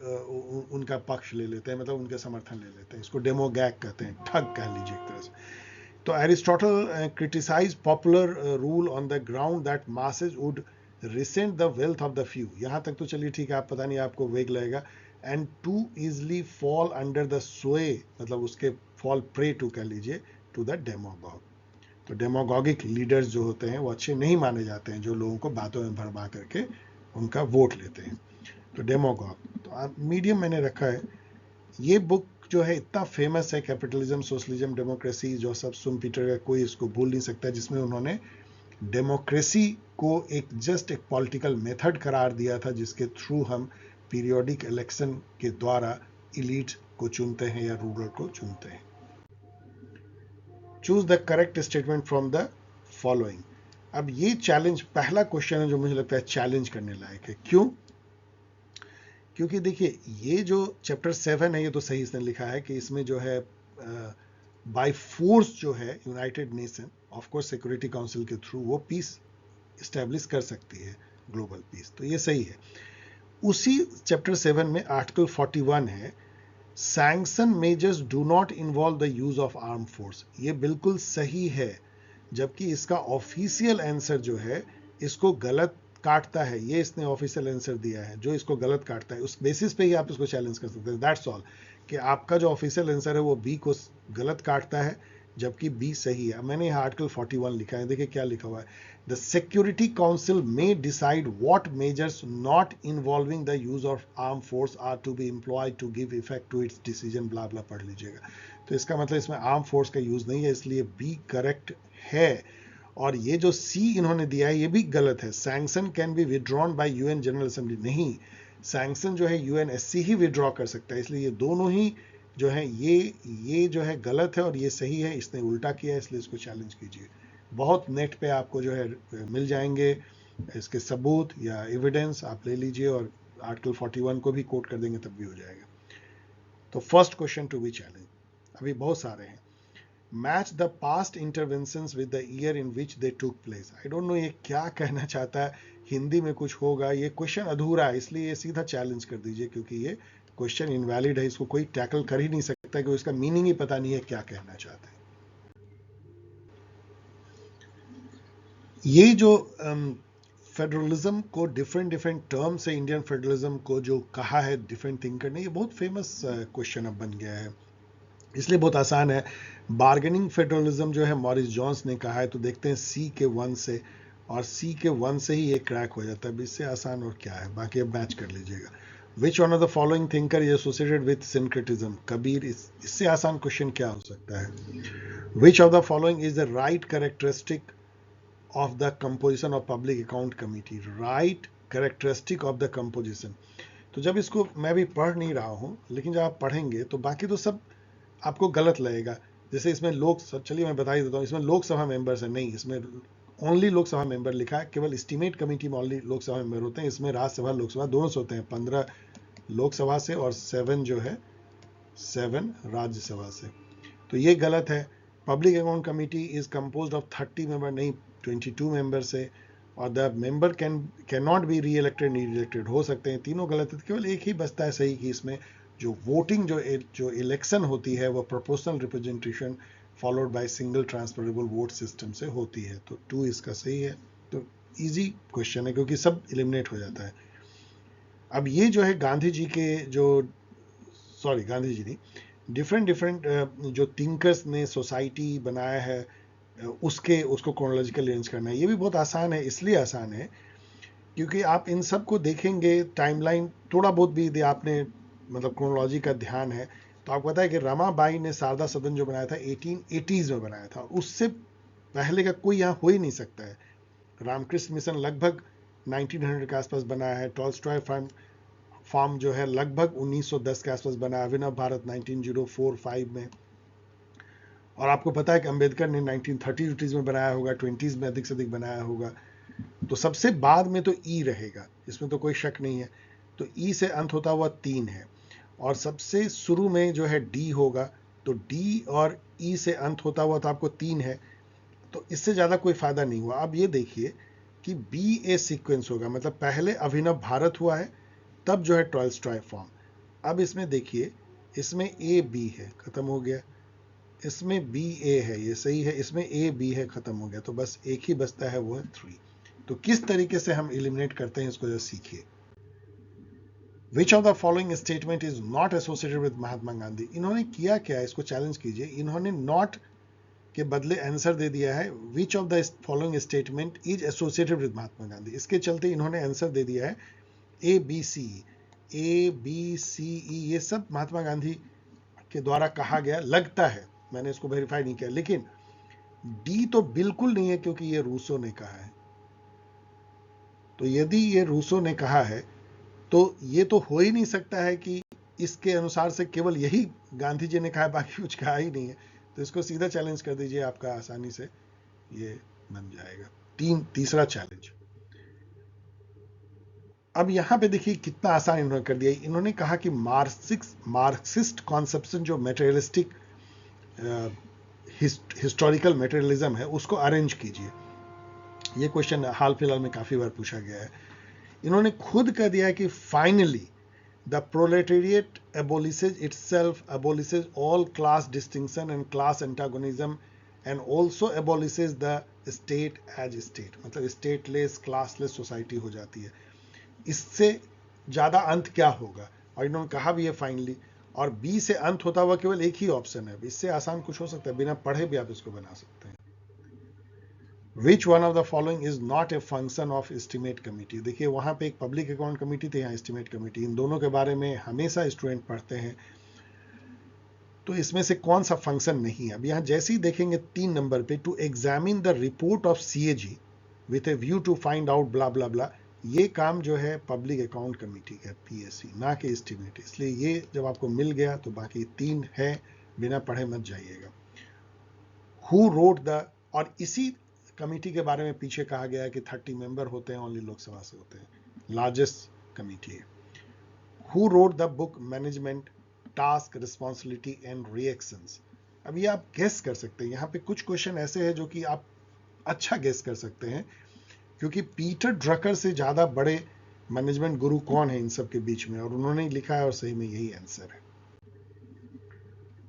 उनका पक्ष ले लेते हैं, मतलब उनके समर्थन ले लेते हैं। इसको डेमोगैग कहते हैं, ठग कह लीजिए एक तरह से। तो Aristotle criticize popular rule on the ground that masses would resent the wealth of the few. यहां तक तो चलिए ठीक है, आप पता नहीं आपको वेग लगेगा। And too easily fall under the sway, मतलब उसके फॉल प्रे टू कह लीजिए, टू द डेमोगॉग। तो डेमोगॉगिक लीडर्स जो होते हैं वो अच्छे नहीं माने जाते हैं, जो लोगों को बातों में भरमा करके उनका वोट लेते हैं। तो डेमोगॉग, तो मीडियम मैंने रखा है। ये बुक जो है इतना फेमस है, capitalism socialism democracy, Joseph Schumpeter का, कोई इसको भूल नहीं सकता, जिसमें उन्होंने डेमोक्रेसी को एक पॉलिटिकल मेथड करार दिया था, जिसके थ्रू हम पीरियोडिक इलेक्शन के द्वारा इलीट को चुनते हैं या रूलर को चुनते हैं। Choose the correct statement from the following. अब ये चैलेंज, पहला क्वेश्चन है जो मुझे लगता है चैलेंज करने लायक है। क्यों? क्योंकि देखिए ये जो चैप्टर 7 है, ये तो सही इसने लिखा है कि इसमें जो है बाय फोर्स जो है United nation, of course security council के थ्रू, वो पीस इस्टेब्लिश कर सकती है, ग्लोबल पीस, तो ये सही है। उसी चैप्टर 7 में आर्टिकल 41 है, sanction measures do not involve the use of arm force. ये बिल्कुल सही है, जबकि इसका ऑफिशियल आंसर जो है इसको गलत काटता है। ये इसने ऑफिशियल आंसर दिया है जो इसको गलत काटता है, उस बेसिस पे ही आप इसको चैलेंज कर सकते हैं। दैट्स ऑल, कि आपका जो ऑफिशियल आंसर है वो बी को गलत काटता है, जबकि बी सही है। मैंने यहाँ आर्टिकल 41 लिखा है, देखिए क्या लिखा हुआ है। The security council may decide what measures not involving the use of arm force are to be employed to give effect to its decision, blah blah पढ़ लीजिएगा। तो इसका मतलब इसमें आर्म फोर्स का यूज नहीं है, इसलिए बी करेक्ट है। और ये जो सी इन्होंने दिया है ये भी गलत है। Sanction can be withdrawn bye UN general assembly, नहीं, सैंक्शन जो है यूएनएससी ही विड्रॉ कर सकता है। इसलिए ये दोनों ही जो है ये जो है गलत है और ये सही है, इसने उल्टा किया है, इसलिए इसको चैलेंज कीजिए। बहुत नेट पे आपको जो है मिल जाएंगे इसके सबूत या एविडेंस, आप ले लीजिए और आर्टिकल 41 को भी कोट कर देंगे तब भी हो जाएगा। तो first question to be challenge, अभी बहुत सारे हैं। Match the past interventions with the year in which they took place. I don't know ये क्या कहना चाहता है, हिंदी में कुछ होगा, ये क्वेश्चन अधूरा है, इसलिए ये सीधा चैलेंज कर दीजिए, क्योंकि ये क्वेश्चन इनवैलिड है, इसको कोई टैकल कर ही नहीं सकता, क्योंकि इसका मीनिंग ही पता नहीं है क्या कहना चाहते हैं। ये जो फेडरलिज्म को डिफरेंट टर्म से इंडियन फेडरलिज्म को जो कहा है डिफरेंट थिंकर ने, ये बहुत फेमस क्वेश्चन अब बन गया है, इसलिए बहुत आसान है। बार्गेनिंग फेडरलिज्म जो है मॉरिस जॉन्स ने कहा है, तो देखते हैं सी के 1 से और सी के 1 से ही ये क्रैक हो जाता है। इससे आसान और क्या है, बाकी अब मैच कर लीजिएगा। Which one of the following thinker is associated with syncretism? Kabir. इससे आसान क्वेश्चन क्या हो सकता है? Which of the following is the right characteristic of the composition of public account committee? Right characteristic of the composition. तो जब इसको मैं भी पढ़ नहीं रहा हूं, लेकिन जब आप पढ़ेंगे तो बाकी तो सब आपको गलत लगेगा। जैसे इसमें चलिए मैं बता ही देता हूँ, इसमें लोकसभा मेंबर्स है नहीं, इसमें ओनली लोकसभा मेंबर लिखा है, केवल एस्टीमेट कमेटी में ओनली लोकसभा मेंबर होते हैं। इसमें राज्यसभा लोकसभा दोनों से होते हैं, 15 लोकसभा से और 7 जो है 7 राज्यसभा से। तो ये गलत है। Public account committee is composed of 30 member, नहीं 22 मेंबर से। और the member can not be री इलेक्टेड, नी इलेक्टेड हो सकते हैं। तीनों गलत है। केवल एक ही बचता है सही कि इसमें जो वोटिंग जो इलेक्शन होती है वो proportional representation followed by single transferable vote system से होती है। तो 2 इसका सही है। तो इजी क्वेश्चन है क्योंकि सब एलिमिनेट हो जाता है। अब ये जो है गांधी जी के जो, सॉरी गांधी जी नहीं, डिफरेंट जो थिंकर्स ने सोसाइटी बनाया है उसको क्रोनोलॉजिकल अरेंज करना है। ये भी बहुत आसान है। इसलिए आसान है क्योंकि आप इन सब को देखेंगे, टाइमलाइन थोड़ा बहुत भी यदि आपने मतलब क्रोनोलॉजी का ध्यान है तो आपको पता है कि रमाबाई ने शारदा सदन जो बनाया था 1880s में बनाया था। उससे पहले का कोई यहाँ हो ही नहीं सकता है। रामकृष्ण मिशन लगभग 1900 के आसपास बनाया है। टॉल्स्टॉय फार्म जो है लगभग 1910 के आसपास बना। अभिनव भारत 1904-5 में। और आपको पता है कि अंबेडकर ने 1930s में बनाया होगा, 20s में अधिक से अधिक बनाया होगा। तो सबसे बाद में तो ई रहेगा, इसमें तो कोई शक नहीं है। तो ई से अंत होता हुआ 3 है और सबसे शुरू में जो है डी होगा। तो डी और ई से अंत होता हुआ तो आपको 3 है। तो इससे ज्यादा कोई फायदा नहीं हुआ। अब ये देखिए कि बी ए सीक्वेंस होगा, मतलब पहले अभिनव भारत हुआ है, तब जो है टॉल्स्टॉय फॉर्म। अब इसमें देखिए, इसमें ए बी है, खत्म हो गया। इसमें बी ए है, ये सही है। इसमें ए बी है, खत्म हो गया। तो बस एक ही बचता है, वो है 3। तो किस तरीके से हम एलिमिनेट करते हैं इसको जरा सीखिए। Which of the following statement is not associated with Mahatma Gandhi? इन्होंने किया क्या, इसको चैलेंज कीजिए। इन्होंने नॉट के बदले आंसर दे दिया है which of the following statement is associated with Mahatma Gandhi. इसके चलते इन्होंने आंसर दे दिया है ए बी सी। ए बी सी ई ये सब महात्मा गांधी के द्वारा कहा गया लगता है, मैंने इसको वेरीफाई नहीं किया। लेकिन डी तो बिल्कुल नहीं है क्योंकि ये रूसो ने कहा है। तो यदि ये रूसो ने कहा है तो ये तो हो ही नहीं सकता है कि इसके अनुसार से केवल यही गांधी जी ने कहा है, बाकी कुछ कहा ही नहीं है। तो इसको सीधा चैलेंज कर दीजिए, आपका आसानी से ये बन जाएगा। तीसरा चैलेंज। अब यहां पे देखिए कितना आसान इन्होंने कर दिया। इन्होंने कहा कि मार्क्सिस्ट कॉन्सेप्शन जो मेटेरियलिस्टिक हिस्टोरिकल मेटेरियलिज्म है उसको अरेंज कीजिए। ये क्वेश्चन हाल फिलहाल में काफी बार पूछा गया है। इन्होंने खुद कह दिया है कि finally the proletariat abolishes itself, abolishes all class distinction and class antagonism and also abolishes the state as state, मतलब स्टेटलेस क्लासलेस सोसाइटी हो जाती है। इससे ज्यादा अंत क्या होगा? और इन्होंने कहा भी है फाइनली। और बी से अंत होता हुआ केवल एक ही ऑप्शन है, इससे आसान कुछ हो सकता है? बिना पढ़े भी आप इसको बना सकते हैं। विच one of the following is not a function of estimate committee? देखिए वहां पे एक पब्लिक अकाउंट कमिटी थी, यहाँ एस्टीमेट कमिटी। इन दोनों के बारे में हमेशा स्टूडेंट पढ़ते हैं। तो इसमें से कौन सा फंक्शन नहीं है? अब यहाँ जैसे ही देखेंगे 3 नंबर पे, to examine the report of CAG with a view to find out blah blah blah, ये काम जो है पब्लिक अकाउंट कमेटी का, पीएससी, ना कि एस्टीमेट। इसलिए ये जब आपको मिल गया तो बाकी 3 है, बिना पढ़े मत जाइएगा। हु रोट द, और इसी कमेटी के बारे में पीछे कहा गया है कि 30 मेंबर होते हैं, ओनली लोकसभा से होते हैं, लार्जेस्ट कमेटी है। Who wrote the book management task responsibility and reactions? अब ये आप गेस कर सकते हैं। यहाँ पे कुछ क्वेश्चन ऐसे हैं जो कि आप अच्छा गेस कर सकते हैं, क्योंकि पीटर ड्रकर से ज्यादा बड़े मैनेजमेंट गुरु कौन है इन सब के बीच में, और उन्होंने लिखा है और सही में यही आंसर है।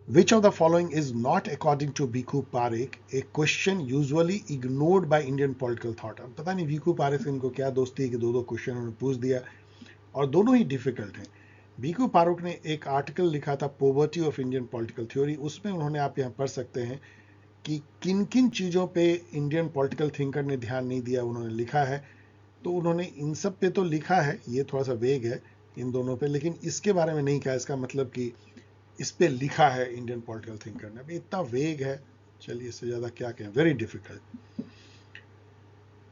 Which of the following is not according to Bhikkhu Parekh a question usually ignored by Indian political thought? अब पता नहीं भिखू पारेख से इनको क्या दोस्ती है कि 2-2 क्वेश्चन उन्होंने पूछ दिया और दोनों ही डिफिकल्ट हैं। भिखू पारेख ने एक आर्टिकल लिखा था poverty of Indian political theory, उसमें उन्होंने, आप यहाँ पढ़ सकते हैं, कि किन किन चीज़ों पे इंडियन पॉलिटिकल थिंकर ने ध्यान नहीं दिया उन्होंने लिखा है। तो उन्होंने इन सब पे तो लिखा है, ये थोड़ा सा वेग है इन दोनों पे, लेकिन इसके बारे में नहीं कहा। इसका मतलब कि इस पे लिखा है इंडियन पॉलिटिकल थिंकर ने, अभी इतना वेग है, चलिए इससे ज़्यादा क्या कहें, वेरी डिफिकल्ट।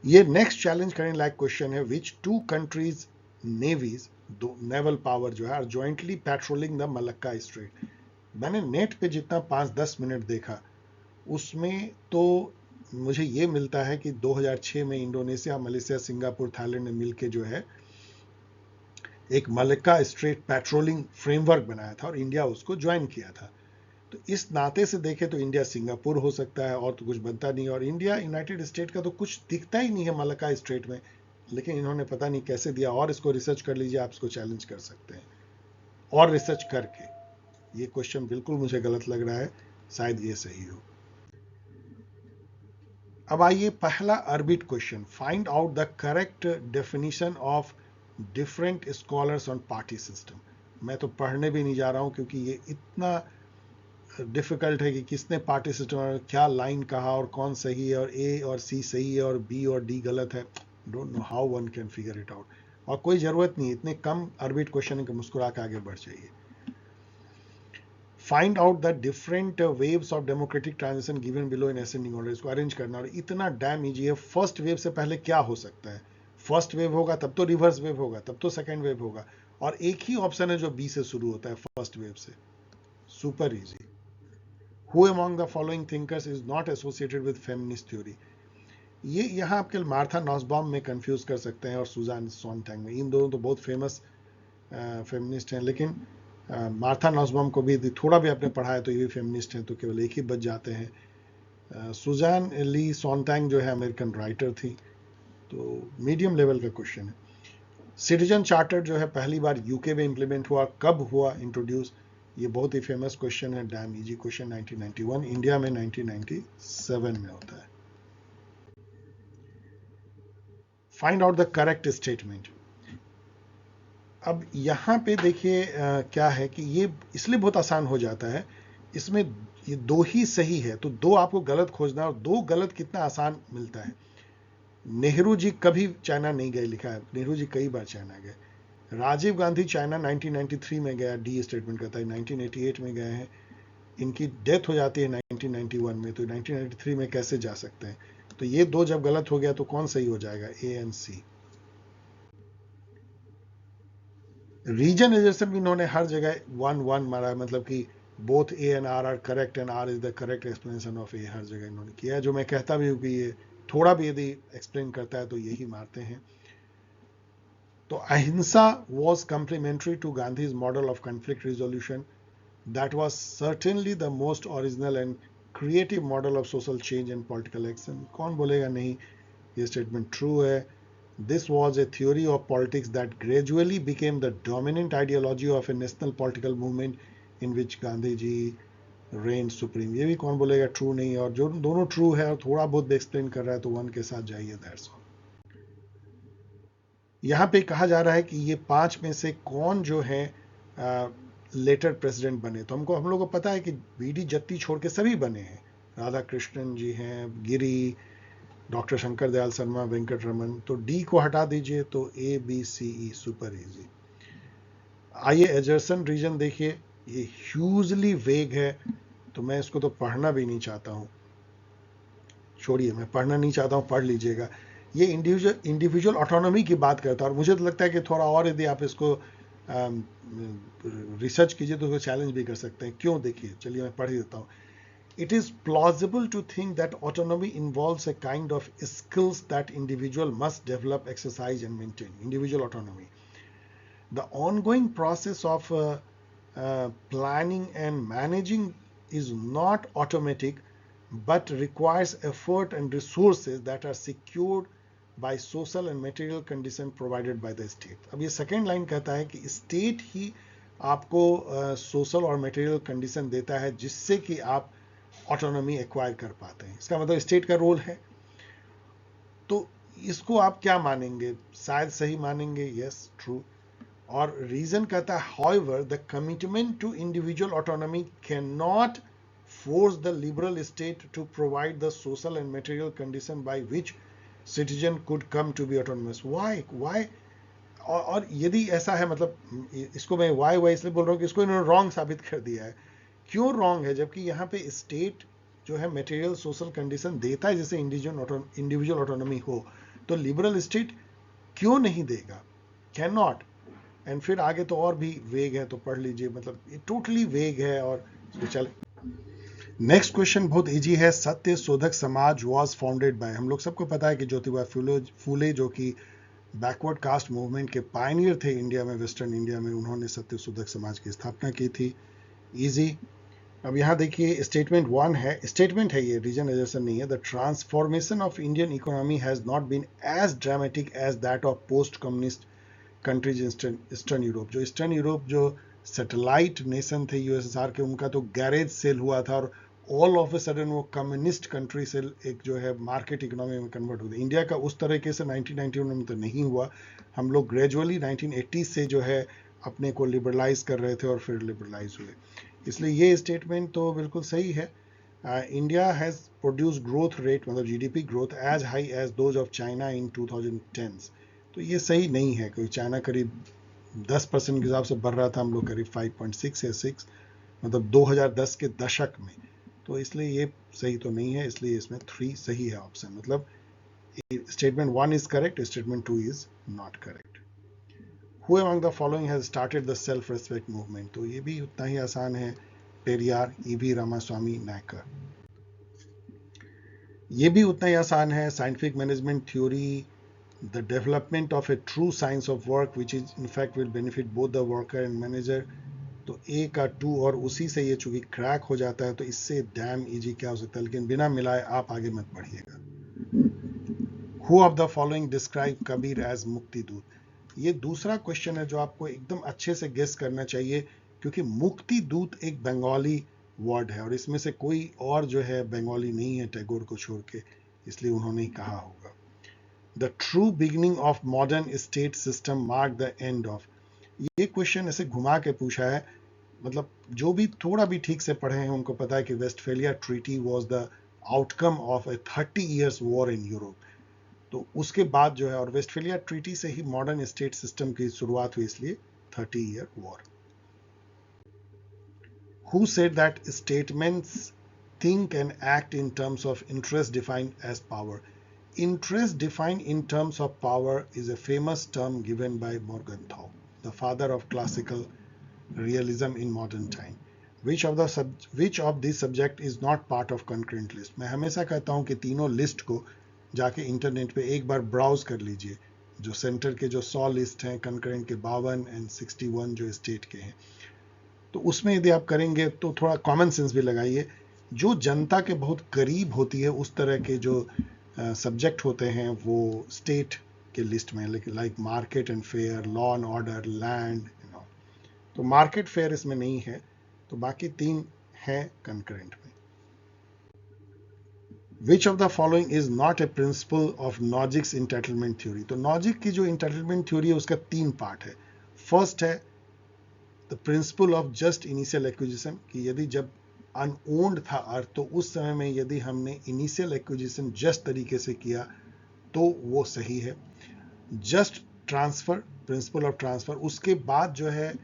ये नेक्स्ट चैलेंज करने लायक क्वेश्चन है, विच टू कंट्रीज नेवीज, दो नेवल पावर जो है, are jointly patrolling the Malacca strait. मैंने नेट पे जितना 5-10 मिनट देखा उसमें तो मुझे ये मिलता है कि 2006 में इंडोनेशिया, मलेशिया, सिंगापुर, थाईलैंड ने मिलकर जो है एक मलक्का स्ट्रेट पेट्रोलिंग फ्रेमवर्क बनाया था और इंडिया उसको ज्वाइन किया था। तो इस नाते से देखें तो इंडिया सिंगापुर हो सकता है, और तो कुछ बनता नहीं, और इंडिया यूनाइटेड स्टेट का तो कुछ दिखता ही नहीं है मलक्का स्ट्रेट में, लेकिन इन्होंने पता नहीं कैसे दिया। और इसको रिसर्च कर लीजिए, आप इसको चैलेंज कर सकते हैं और रिसर्च करके। ये क्वेश्चन बिल्कुल मुझे गलत लग रहा है, शायद ये सही हो। अब आइए पहला orbit question, find out the correct definition of different scholars on party system. मैं तो पढ़ने भी नहीं जा रहा हूं क्योंकि ये इतना डिफिकल्ट है कि किसने पार्टी सिस्टम में क्या लाइन कहा और कौन सही है, और ए और सी सही है और बी और डी गलत है। Don't know how one can figure it out. और कोई जरूरत नहीं, इतने कम अर्बिट क्वेश्चन है कि मुस्कुरा के आगे बढ़ जाइए। Find out the different waves of democratic transition given below in ascending order. इसको अरेंज करना, और इतना डैम इजी है। फर्स्ट वेव से पहले क्या हो सकता है? फर्स्ट वेव होगा तब तो रिवर्स वेव होगा, तब तो सेकेंड वेव होगा, और एक ही ऑप्शन है जो बी से शुरू होता है फर्स्ट वेव से। Super easy. Who among the following thinkers is not associated with feminist theory? ये यहाँ आपके मार्था नॉसबॉम में कंफ्यूज कर सकते हैं और सुजान सोनटैंग में। इन दोनों तो बहुत फेमस फेमिनिस्ट हैं, लेकिन मार्था नॉसबॉम को भी थोड़ा भी आपने पढ़ा है तो ये भी फेमिनिस्ट हैं, तो केवल एक ही बच जाते हैं। सुजान ली सोनटैंग जो है अमेरिकन राइटर थी, तो मीडियम लेवल का क्वेश्चन है। सिटीजन चार्टर जो है पहली बार यूके में इंप्लीमेंट हुआ, कब हुआ इंट्रोड्यूस? ये बहुत ही फेमस क्वेश्चन है, डैम इजी क्वेश्चन। 1991, इंडिया में 1997 में होता है। Find out the correct statement. अब यहां पे देखिए क्या है कि ये इसलिए बहुत आसान हो जाता है, इसमें ये दो ही सही है तो दो आपको गलत खोजना, और दो गलत कितना आसान मिलता है। नेहरू जी कभी चाइना नहीं गए लिखा है, नेहरू जी कई बार चाइना गए। राजीव गांधी चाइना 1993 में गया, डी स्टेटमेंट करता है, 1988 में गए हैं। इनकी डेथ हो जाती है 1991 में, तो 1993 में कैसे जा सकते हैं? तो ये दो जब गलत हो गया तो कौन सही हो जाएगा? ए एंड सी। रीजनलाइजेशन भी इन्होंने हर जगह 1-1 मारा है, मतलब कि both A and R correct and R is the correct explanation of A, हर जगह इन्होंने किया है। जो मैं कहता भी हूँ कि ये थोड़ा भी यदि एक्सप्लेन करता है तो यही मारते हैं। तो ahimsa was complementary to Gandhi's model of conflict resolution, that was certainly the most original and creative model of social change and political action. कौन बोलेगा नहीं ये स्टेटमेंट ट्रू है? This was a theory of politics that gradually became the dominant ideology of a national political movement in which Gandhi ji reigned supreme. ये भी कौन बोलेगा true नहीं है? और जो दोनों ट्रू है और थोड़ा बहुत भी एक्सप्लेन कर रहा है तो वन के साथ जाइए, दैट्स ऑल। यहाँ पे कहा जा रहा है कि ये पांच में से कौन जो है लेटर प्रेसिडेंट बने, तो हम लोगों को पता है कि बीडी जत्ती छोड़ के सभी बने हैं। राधा कृष्णन जी हैं, गिरी, डॉक्टर शंकर दयाल शर्मा, वेंकट रमन। तो डी को हटा दीजिए तो A B C E, super easy. आइए एजर्सन रीजन देखिए, ये ह्यूजली वेग है, तो मैं इसको तो पढ़ना भी नहीं चाहता हूँ। छोड़िए, मैं पढ़ना नहीं चाहता हूँ, पढ़ लीजिएगा। ये इंडिविजुअल ऑटोनॉमी की बात करता है, और मुझे तो लगता है कि थोड़ा और यदि आप इसको रिसर्च कीजिए तो उसको चैलेंज भी कर सकते हैं। क्यों? देखिए, चलिए मैं पढ़ ही देता हूँ। It is plausible to think that autonomy involves a kind of skills that individual must develop, exercise and maintain. Individual autonomy. The ongoing process of planning and managing is not automatic but requires effort and resources that are secured by social and material conditions provided by the state. अब ये second line कहता है कि state ही आपको social और material condition देता है जिससे कि आप ऑटोनॉमी एक्वायर कर पाते हैं। इसका मतलब स्टेट का रोल है। तो इसको आप क्या मानेंगे? शायद सही मानेंगे, यस ट्रू। और रीजन कहता है, however the commitment to individual autonomy can not force the liberal state to provide the social and material condition by which citizen could come to be autonomous. Why? और यदि ऐसा है, मतलब इसको मैं वाई इसलिए बोल रहा हूँ कि इसको इन्होंने रॉन्ग साबित कर दिया है. क्यों रॉन्ग है? जबकि यहाँ पे स्टेट जो है मटेरियल सोशल कंडीशन देता है जैसे इंडिविजुअल ऑटोनॉमी हो, तो लिबरल स्टेट क्यों नहीं देगा? Can not. एंड फिर आगे तो और भी वेग है, तो पढ़ लीजिए, मतलब ये टोटली वेग है. और चल नेक्स्ट क्वेश्चन बहुत इजी है. सत्य शोधक समाज वॉज फाउंडेड बाय. हम लोग सबको पता है कि ज्योतिबा फूले जो कि बैकवर्ड कास्ट मूवमेंट के पायनियर थे इंडिया में, वेस्टर्न इंडिया में, उन्होंने सत्य शोधक समाज की स्थापना की थी. इजी. अब यहाँ देखिए स्टेटमेंट 1 है, स्टेटमेंट है ये, रीजनलाइजेशन नहीं है. The transformation of Indian economy has not been as dramatic as that of post communist countries eastern Europe. जो ईस्टर्न यूरोप जो सैटेलाइट नेशन थे यूएसएसआर के, उनका तो गैरेज सेल हुआ था और ऑल ऑफ ए सडन वो कम्युनिस्ट कंट्री से एक जो है मार्केट इकोनॉमी में कन्वर्ट हो गई. इंडिया का उस तरीके से 1991 में तो नहीं हुआ. हम लोग ग्रेजुअली 1980 से जो है अपने को लिबरलाइज कर रहे थे और फिर लिबरलाइज हुए. इसलिए ये स्टेटमेंट तो बिल्कुल सही है. India has produce growth rate, मतलब GDP growth as high as those of China in 2010s. तो ये सही नहीं है, क्योंकि चाइना करीब 10% के हिसाब से बढ़ रहा था, हम लोग करीब 5.6 या 6, मतलब 2010 के दशक में. तो इसलिए ये सही तो नहीं है, इसलिए इसमें 3 सही है ऑप्शन. मतलब statement 1 is correct, statement 2 is not correct. Who among the following has started the self respect movement. तो ये भी उतना ही आसान है. पेरियार, ईवी रामास्वामी, नायकर. ये भी उतना ही आसान है. Scientific management theory, the development of a true science of work which is in fact will benefit both the worker and manager. तो ए का 2 और उसी से ये चूंकि क्रैक हो जाता है, तो इससे डैम इजी क्या हो सकता है, लेकिन बिना मिलाए आप आगे मत बढ़िएगा. Who of the following describe Kabir as मुक्ति दूत. ये दूसरा क्वेश्चन है जो आपको एकदम अच्छे से गेस करना चाहिए, क्योंकि मुक्ति दूत एक बंगाली वर्ड है और इसमें से कोई और जो है बंगाली नहीं है टैगोर को छोड़ के, इसलिए उन्होंने ही कहा होगा. The true beginning of modern state system marked the end of. ये क्वेश्चन ऐसे घुमा के पूछा है, मतलब जो भी थोड़ा भी ठीक से पढ़े हैं उनको पता है कि Westphalia treaty was the outcome of A 30 years war in Europe. तो उसके बाद जो है, और वेस्टफेलिया ट्रीटी से ही मॉडर्न स्टेट सिस्टम की शुरुआत हुई, इसलिए 30 year war. Who said that statements think and act in terms of interest defined as power. Interest defined in terms of power is a famous term given by Morgenthau, the father of classical realism in modern time. Which of these subject is not part of concurrent list? मैं हमेशा कहता हूँ कि तीनों list को जाके internet पे एक बार ब्राउज कर लीजिए. जो सेंटर के जो 100 लिस्ट हैं, कंकरेंट के 52 एंड 61 जो स्टेट के हैं, तो उसमें यदि आप करेंगे तो थोड़ा कॉमन सेंस भी लगाइए. जो जनता के बहुत करीब होती है उस तरह के जो सब्जेक्ट होते हैं वो स्टेट के लिस्ट में, लेकिन like market and fair, law and order, land, तो मार्केट फेयर इसमें नहीं है. तो बाकी 3 हैं कंकरेंट में. Which of the following is not a principle of Nozick's entitlement theory. तो नॉजिक की जो इंटाइटलमेंट थ्योरी है उसका 3 पार्ट है. फर्स्ट है the principle of just initial acquisition, कि यदि जब अनओन्ड था अर्थ, तो उस समय में यदि हमने इनिशियल एक्विजिशन जस्ट तरीके से किया तो वो सही है. Just transfer, principle of transfer, उसके बाद जो है,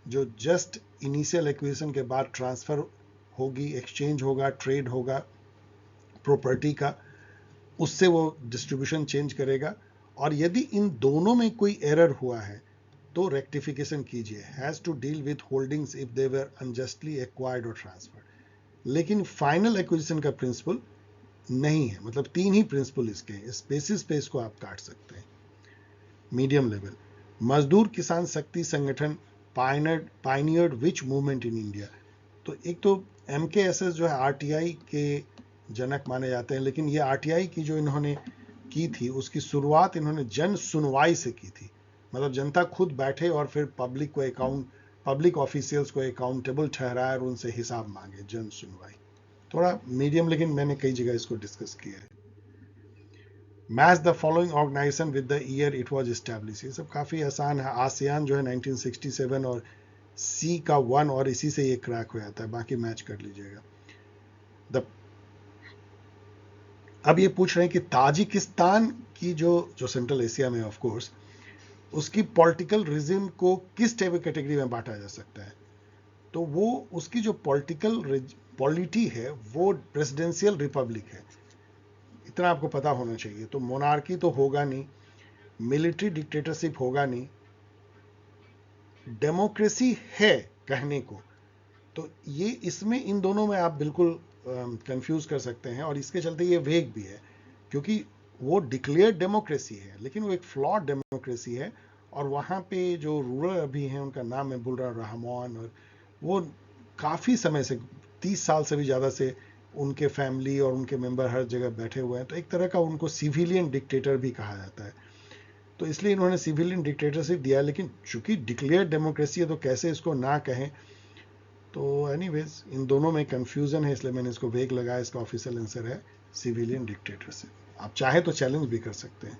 जो जस्ट इनिशियल एक्विजिशन के बाद ट्रांसफर होगी, एक्सचेंज होगा, ट्रेड होगा प्रॉपर्टी का, उससे वो डिस्ट्रीब्यूशन चेंज करेगा. और यदि इन दोनों में कोई एरर हुआ है तो रेक्टिफिकेशन कीजिए. Has to deal with holdings if they were unjustly acquired or transferred. लेकिन फाइनल एक्विजिशन का प्रिंसिपल नहीं है. मतलब 3 ही प्रिंसिपल इसके हैं, इस बेसिस पे इसको आप काट सकते हैं. मीडियम लेवल, मजदूर किसान शक्ति संगठन pioneered which movement in India. तो एक तो MKSS जो है RTI के जनक माने जाते हैं, लेकिन ये RTI की जो इन्होंने की थी उसकी शुरुआत इन्होंने जन सुनवाई से की थी. मतलब जनता खुद बैठे और फिर पब्लिक ऑफिशियल्स को अकाउंटेबल ठहराए और उनसे हिसाब मांगे, जन सुनवाई. थोड़ा मीडियम, लेकिन मैंने कई जगह इसको डिस्कस किया है. Match the following organization with the year it was establish. ये सब काफी आसान है. आसियान जो है 1967 और C का 1 और इसी से ये क्रैक हो जाता है, बाकी मैच कर लीजिएगा. द अब ये पूछ रहे हैं कि ताजिकिस्तान की जो सेंट्रल एशिया में ऑफ कोर्स उसकी पॉलिटिकल रिजिम को किस टाइप की कैटेगरी में बांटा जा सकता है, तो वो उसकी जो पॉलिटिकल पॉलिटी है वो प्रेसिडेंशियल रिपब्लिक है, इतना आपको पता होना चाहिए। तो मोनार्की तो होगा नहीं, मिलिट्री डिक्टेटरशिप होगा नहीं, डेमोक्रेसी है कहने को, तो ये इसमें इन दोनों में आप बिल्कुल कंफ्यूज कर सकते हैं, और इसके चलते ये वेग भी है क्योंकि वो डिक्लेयर्ड डेमोक्रेसी है लेकिन वो एक फ्लॉड डेमोक्रेसी है, और वहाँ पे जो रूलर अभी हैं उनका नाम मैं भूल रहा हूँ, रहमान, और वो काफ़ी समय से 30 साल से भी ज़्यादा से उनके फैमिली और उनके मेंबर हर जगह बैठे हुए हैं, तो एक तरह का उनको सिविलियन डिक्टेटर भी कहा जाता है, तो इसलिए इन्होंने सिविलियन डिक्टेटरशिप दिया। लेकिन चूंकि डिक्लेयर्ड डेमोक्रेसी है तो कैसे इसको ना कहें, तो एनीवेज इन दोनों में कंफ्यूजन है, इसलिए मैंने इसको वेग लगाया। इसका ऑफिशियल आंसर है सिविलियन डिक्टेटरशिप। आप चाहे तो चैलेंज भी कर सकते हैं।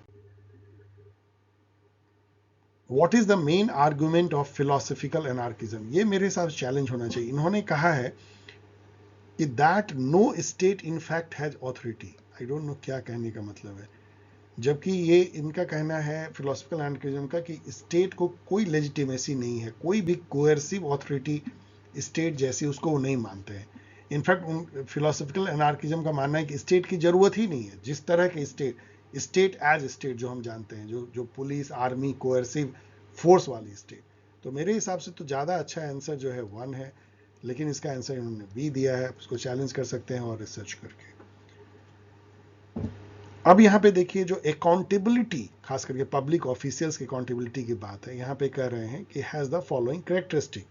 What is the main argument of philosophical anarchism, ये मेरे हिसाब से चैलेंज होना चाहिए। इन्होंने कहा है कि that no state in fact has authority. I don't know क्या कहने का मतलब है, जबकि ये इनका कहना है फिलोसफिकल एनार्किज्म का कि स्टेट को कोई लेजिटिमेसी नहीं है, कोई भी कोएर्सिव अथॉरिटी स्टेट जैसी उसको वो नहीं मानते हैं। इनफैक्ट उन फिलोसफिकल एनार्किज्म का मानना है कि स्टेट की जरूरत ही नहीं है, जिस तरह के स्टेट एज स्टेट जो हम जानते हैं, जो पुलिस आर्मी कोएर्सिव फोर्स वाली स्टेट, तो मेरे हिसाब से तो ज़्यादा अच्छा आंसर जो है 1 है, लेकिन इसका आंसर इन्होंने बी दिया है। उसको चैलेंज कर सकते हैं और रिसर्च करके। अब यहाँ पे देखिए जो अकाउंटेबिलिटी, खास करके पब्लिक ऑफिशियल्स की अकाउंटेबिलिटी की बात है, यहाँ पे कह रहे हैं कि हैज़ द फॉलोइंग कैरेक्टरिस्टिक,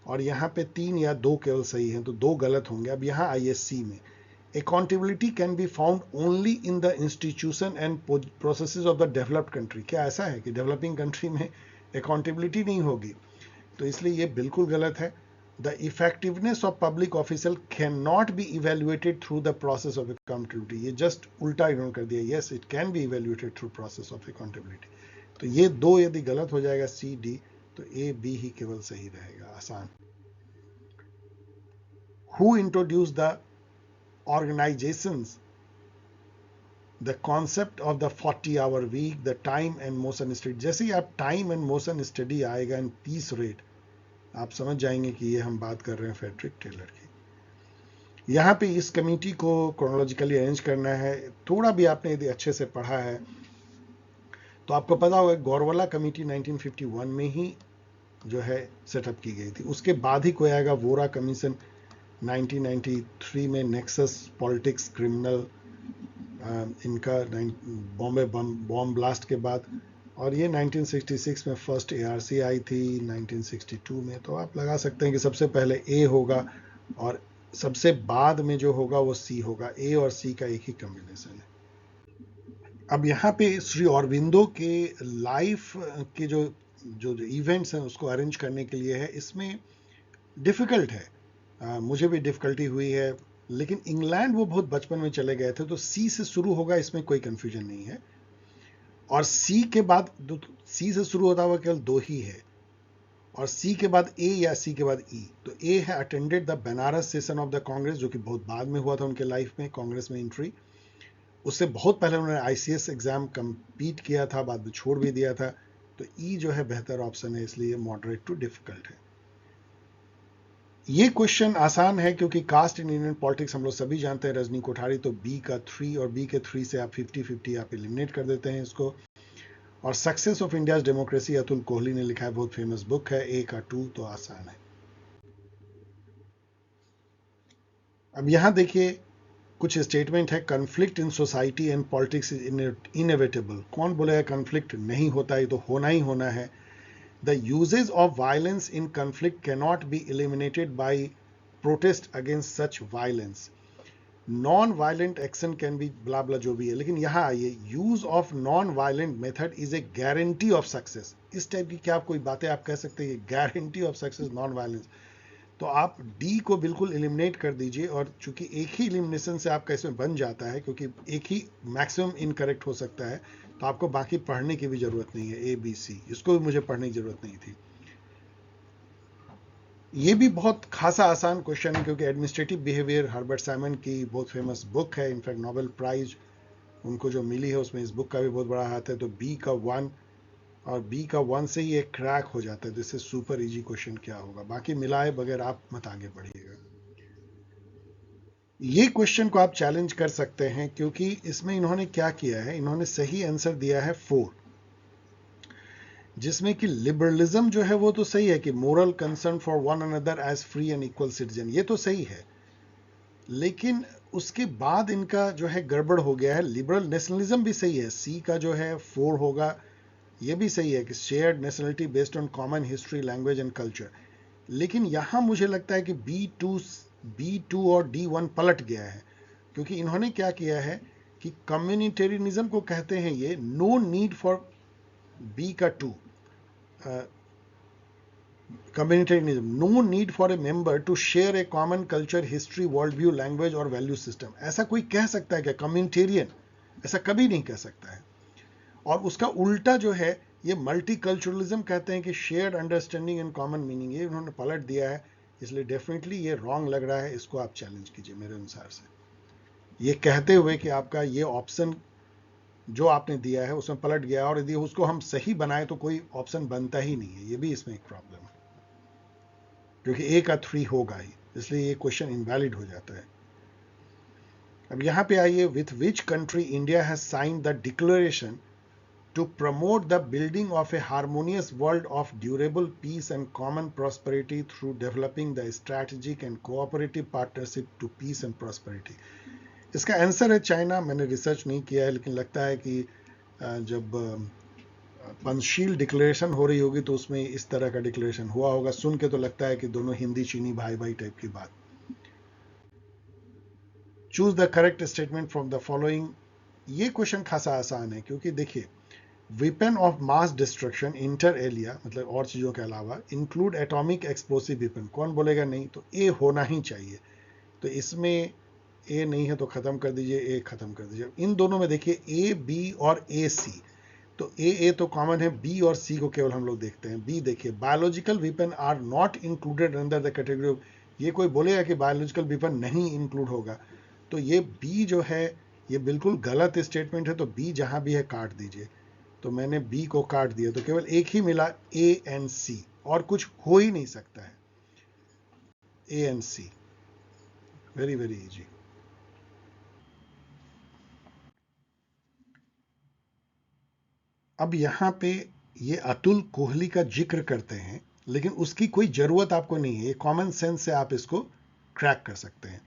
और यहाँ पे 3 या 2 केवल सही हैं, तो 2 गलत होंगे। अब यहाँ आईएससी में accountability can be found only in the institution and processes of the developed country. क्या ऐसा है कि डेवलपिंग कंट्री में अकाउंटेबिलिटी नहीं होगी? तो इसलिए ये बिल्कुल गलत है। The effectiveness of public official cannot be evaluated through the process of accountability. ये just उल्टा इन्होंने कर दिया। Yes, it can be evaluated through process of accountability. तो ये 2 यदि गलत हो जाएगा सी डी, तो ए बी ही केवल सही रहेगा, आसान। Who introduced the organizations, the concept of the 40-hour week, the time and motion study? जैसे ही आप टाइम एंड मोशन स्टडी आएगा इन पीस रेट, आप समझ जाएंगे कि ये हम बात कर रहे हैं फ्रेडरिक टेलर की। यहाँ पे इस कमेटी को क्रोनोलॉजिकली अरेंज करना है। थोड़ा भी आपने यदि अच्छे से पढ़ा है तो आपको पता होगा गौरवाला कमेटी 1951 में ही जो है सेटअप की गई थी। उसके बाद ही कोई आएगा वोरा कमीशन 1993 में, नेक्सस पॉलिटिक्स क्रिमिनल इनका बॉम्बे बॉम्ब ब्लास्ट के बाद, और ये 1966 में फर्स्ट एआरसी आई थी 1962 में। तो आप लगा सकते हैं कि सबसे पहले ए होगा और सबसे बाद में जो होगा वो सी होगा। ए और सी का एक ही कॉम्बिनेशन है। अब यहाँ पे श्री अरबिंदो के लाइफ के जो जो इवेंट्स हैं उसको अरेंज करने के लिए है, इसमें डिफ़िकल्ट है। मुझे भी डिफ़िकल्टी हुई है, लेकिन इंग्लैंड वो बहुत बचपन में चले गए थे, तो सी से शुरू होगा, इसमें कोई कंफ्यूजन नहीं है। और सी के बाद सी से शुरू होता हुआ केवल 2 ही है, और सी के बाद ए या सी के बाद ई। तो ए है attended the Banaras session of the Congress, जो कि बहुत बाद में हुआ था उनके लाइफ में, कांग्रेस में एंट्री। उससे बहुत पहले उन्होंने आईसीएस एग्जाम कंप्लीट किया था, बाद में छोड़ भी दिया था। तो ई जो है बेहतर ऑप्शन है, इसलिए मॉडरेट टू डिफिकल्ट है। ये क्वेश्चन आसान है क्योंकि कास्ट इन इंडियन पॉलिटिक्स हम लोग सभी जानते हैं, रजनी कोठारी। तो बी का 3 और बी के 3 से आप 50-50 आप एलिमिनेट कर देते हैं इसको। और success of India's democracy Atul Kohli ने लिखा है, बहुत फेमस बुक है। ए का 2 तो आसान है। अब यहां देखिए कुछ स्टेटमेंट है। Conflict in society and politics is inevitable. कौन बोलेगा कन्फ्लिक्ट नहीं होता, ये तो होना ही होना है। The uses of violence in conflict cannot be eliminated by protest against such violence. Non violent action can be blah blah जो भी है, लेकिन यहाँ आइए, use of non violent method is a guarantee of success. इस type की क्या कोई बातें आप कह सकते हैं, guarantee of success non violence. तो आप डी को बिल्कुल एलिमिनेट कर दीजिए, और चूंकि एक ही एलिमिनेशन से आपका इसमें बन जाता है, क्योंकि एक ही मैक्सिमम इनकरेक्ट हो सकता है, तो आपको बाकी पढ़ने की भी जरूरत नहीं है। ए बी सी इसको भी मुझे पढ़ने की जरूरत नहीं थी। ये भी बहुत खासा आसान क्वेश्चन है क्योंकि एडमिनिस्ट्रेटिव बिहेवियर हर्बर्ट साइमन की बहुत फेमस बुक है, इनफैक्ट नोबेल प्राइज उनको जो मिली है उसमें इस बुक का भी बहुत बड़ा हाथ है। तो बी का 1 और बी का 1 से ही एक क्रैक हो जाता है। This is super easy question क्या होगा, बाकी मिलाए बगैर आप मत आगे बढ़िएगा। ये क्वेश्चन को आप चैलेंज कर सकते हैं क्योंकि इसमें इन्होंने क्या किया है, इन्होंने सही आंसर दिया है 4, जिसमें कि लिबरलिज्म जो है वो तो सही है कि moral concern for one another as free and equal citizen, ये तो सही है, लेकिन उसके बाद इनका जो है गड़बड़ हो गया है। लिबरल नेशनलिज्म भी सही है, सी का जो है 4 होगा, ये भी सही है कि shared nationality based on common history language and culture, लेकिन यहां मुझे लगता है कि बी टू और डी1 पलट गया है क्योंकि इन्होंने क्या किया है कि कम्युनिटेरियनिज्म को कहते हैं ये, नो नीड फॉर बी का 2 communitarianism, no need for a member to share a common culture history world view language और वैल्यू सिस्टम। ऐसा कोई कह सकता है क्या कम्युनिटेरियन? ऐसा कभी नहीं कह सकता है। और उसका उल्टा जो है ये मल्टीकल्चरलिज्म कहते हैं कि shared understanding and common meaning, ये उन्होंने पलट दिया है, इसलिए डेफिनेटली ये रॉन्ग लग रहा है, इसको आप चैलेंज कीजिए मेरे अनुसार से, ये कहते हुए कि आपका ये ऑप्शन जो आपने दिया है उसमें पलट गया और यदि उसको हम सही बनाए तो कोई ऑप्शन बनता ही नहीं है, ये भी इसमें एक प्रॉब्लम है क्योंकि ए का 3 होगा ही, इसलिए ये क्वेश्चन इनवैलिड हो जाता है। अब यहां पे आइए, with which country India has signed the declaration to promote the building of a harmonious world of durable peace and common prosperity through developing the strategic and cooperative partnership to peace and prosperity। इसका answer है China. मैंने research नहीं किया है लेकिन लगता है कि जब पंचशील डिक्लेरेशन हो रही होगी तो उसमें इस तरह का डिक्लेरेशन हुआ होगा, सुन के तो लगता है कि दोनों हिंदी चीनी भाई भाई टाइप की बात। Choose the correct statement from the following, ये क्वेश्चन खासा आसान है क्योंकि देखिए, weapon of mass destruction inter alia मतलब और चीजों के अलावा इंक्लूड एटॉमिक एक्सप्लोसिव वेपन, कौन बोलेगा नहीं, तो ए होना ही चाहिए। तो इसमें ए नहीं है तो खत्म कर दीजिए, ए खत्म कर दीजिए। इन दोनों में देखिए ए बी और ए सी, तो ए तो कॉमन है, बी और सी को केवल हम लोग देखते हैं। बी देखिए, biological weapon are not included under the category of, ये कोई बोलेगा कि बायोलॉजिकल वेपन नहीं इंक्लूड होगा, तो ये बी जो है ये बिल्कुल गलत स्टेटमेंट है, तो बी जहां भी है काट दीजिए। तो मैंने बी को काट दिया तो केवल एक ही मिला, ए एंड सी, और कुछ हो ही नहीं सकता है, A and C, very very easy. अब यहां पे ये अतुल कोहली का जिक्र करते हैं लेकिन उसकी कोई जरूरत आपको नहीं है, ये कॉमन सेंस से आप इसको क्रैक कर सकते हैं।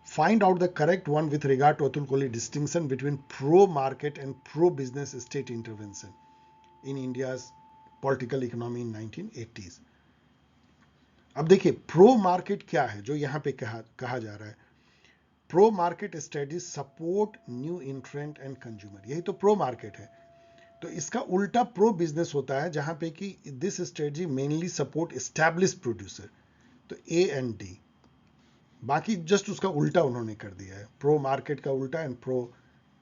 Find out the correct one with regard to Atul Kohli distinction between pro market and pro business state intervention in India political economy in 1980s। अब देखिए, प्रो मार्केट क्या है जो यहां पे कहा जा रहा है, pro market strategy support new entrant and consumer, यही तो प्रो मार्केट है। तो इसका उल्टा प्रो बिजनेस होता है जहां पे कि this strategy mainly support establish producer, तो ए एंड डी, बाकी जस्ट उसका उल्टा उन्होंने कर दिया है, प्रो मार्केट का उल्टा एंड प्रो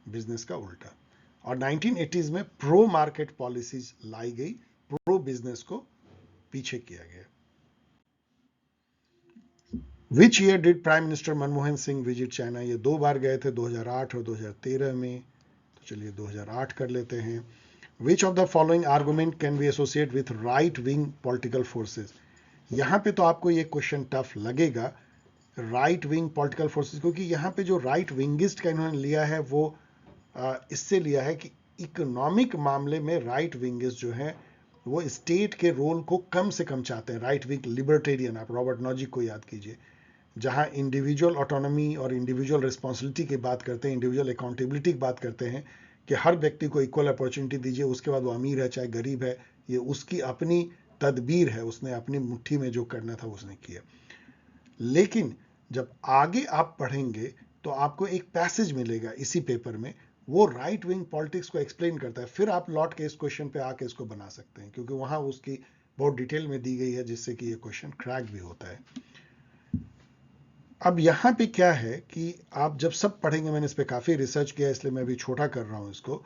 बिजनेस का उल्टा। और 1980s में प्रो मार्केट पॉलिसीज लाई गई, प्रो बिजनेस को पीछे किया गया। Which year did prime minister Manmohan Singh visit China, ये 2 बार गए थे, 2008 और 2013 में, तो चलिए 2008 कर लेते हैं। विच of the following argument can be associate with right wing political forces, यहां पे तो आपको ये क्वेश्चन टफ लगेगा, राइट विंग पॉलिटिकल फोर्सेज, क्योंकि यहां पे जो राइट विंगिस्ट का इन्होंने लिया है वो इससे लिया है कि इकोनॉमिक मामले में राइट विंगिस्ट जो है वो स्टेट के रोल को कम से कम चाहते हैं। राइट विंग लिबर्टेरियन, आप रॉबर्ट नॉजिक को याद कीजिए, जहां इंडिविजुअल ऑटोनॉमी और इंडिविजुअल रिस्पॉन्सिबिलिटी की बात करते हैं, इंडिविजुअल अकाउंटेबिलिटी की बात करते हैं कि हर व्यक्ति को इक्वल अपॉर्चुनिटी दीजिए, उसके बाद वो अमीर है चाहे गरीब है, ये उसकी अपनी तदबीर है, उसने अपनी मुट्ठी में जो करना था उसने किया। लेकिन जब आगे आप पढ़ेंगे तो आपको एक पैसेज मिलेगा इसी पेपर में, वो राइट विंग पॉलिटिक्स को एक्सप्लेन करता है, फिर आप लौट के इस क्वेश्चन पे आके इसको बना सकते हैं क्योंकि वहां उसकी बहुत डिटेल में दी गई है जिससे कि ये क्वेश्चन क्रैक भी होता है। अब यहां पे क्या है कि आप जब सब पढ़ेंगे, मैंने इस पे काफी रिसर्च किया इसलिए मैं अभी छोटा कर रहा हूं इसको,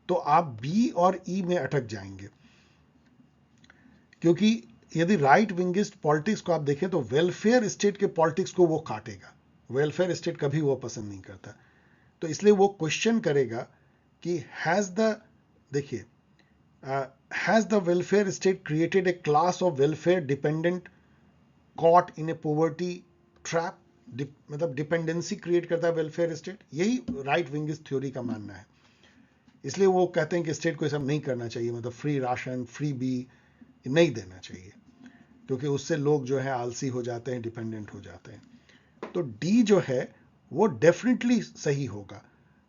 तो आप बी और ई में अटक जाएंगे क्योंकि यदि राइट विंगिस्ट पॉलिटिक्स को आप देखें तो वेलफेयर स्टेट के पॉलिटिक्स को वो काटेगा, वेलफेयर स्टेट कभी वो पसंद नहीं करता। तो इसलिए वो क्वेश्चन करेगा कि देखिए has the welfare state created a class of welfare dependent caught in A poverty trap, मतलब डिपेंडेंसी क्रिएट करता है वेलफेयर स्टेट, यही राइट विंगिस्ट थ्योरी का मानना है। इसलिए वो कहते हैं कि स्टेट को ऐसा नहीं करना चाहिए, मतलब फ्री राशन फ्री बी नहीं देना चाहिए, क्योंकि उससे लोग जो है आलसी हो जाते हैं, डिपेंडेंट हो जाते हैं। तो डी जो है वो डेफिनेटली सही होगा।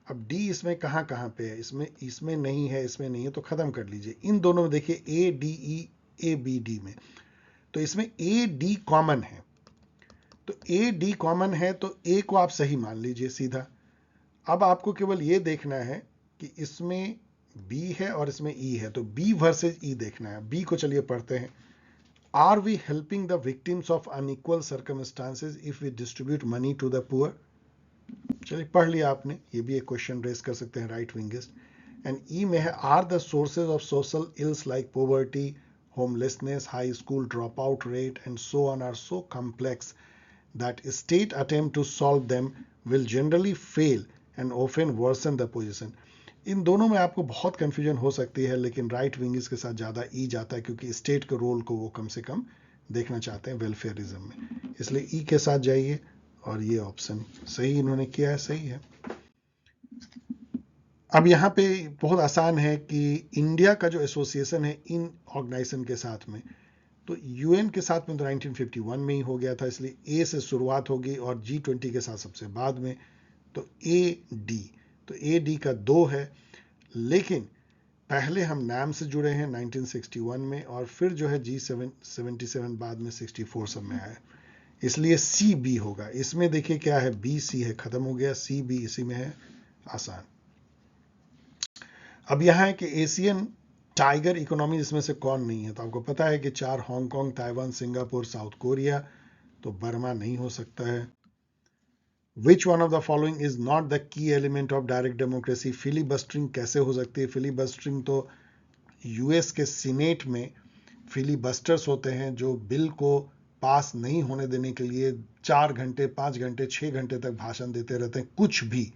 अब डी इसमें कहां कहां पे है, इसमें नहीं है, इसमें नहीं है, तो खत्म कर लीजिए। इन दोनों में देखिए A D E A B D में, तो इसमें ए डी कॉमन है, तो ए डी कॉमन है तो ए को आप सही मान लीजिए सीधा। अब आपको केवल ये देखना है कि इसमें बी है और इसमें ई है, तो बी वर्सेज ई देखना है। बी को चलिए पढ़ते हैं। Are we helping the victims of unequal circumstances if we distribute money to the poor? चलिए पढ़ लिया आपने, ये भी एक क्वेश्चन रेस कर सकते हैं राइट विंगिस्ट। एंड ई में है are the sources of social ills like poverty, homelessness, high school drop out rate and so on are so complex that state attempt to solve them will generally fail and often worsen the position। इन दोनों में आपको बहुत confusion हो सकती है, लेकिन right विंगिस के साथ ज़्यादा ई जाता है, क्योंकि स्टेट के रोल को वो कम से कम देखना चाहते हैं वेलफेयरिज्म में, इसलिए ई के साथ जाइए। और ये ऑप्शन सही इन्होंने किया है, सही है। अब यहाँ पे बहुत आसान है कि इंडिया का जो एसोसिएशन है इन ऑर्गेनाइजेशन के साथ में, तो यूएन के साथ में तो 1951 में ही हो गया था, इसलिए ए से शुरुआत होगी और G20 के साथ सबसे बाद में, तो ए डी, तो ए डी का 2 है। लेकिन पहले हम नाम से जुड़े हैं 1961 में, और फिर जो है G77 बाद में 64 सब में आया, इसलिए सी बी होगा। इसमें देखिए क्या है, बी सी है, खत्म हो गया, सी बी इसी में है, आसान। अब यहां है कि एशियन टाइगर इकोनॉमी इसमें से कौन नहीं है, तो आपको पता है कि 4 Hong Kong, Taiwan, Singapore, South Korea, तो बर्मा नहीं हो सकता है। Which one of the following is not the key element of direct democracy? Filibustering कैसे हो सकती है? फिलीबस्टरिंग तो यूएस के सीनेट में फिलीबस्टर्स होते हैं जो बिल को पास नहीं होने देने के लिए 4 घंटे 5 घंटे 6 घंटे तक भाषण देते रहते हैं, कुछ भी,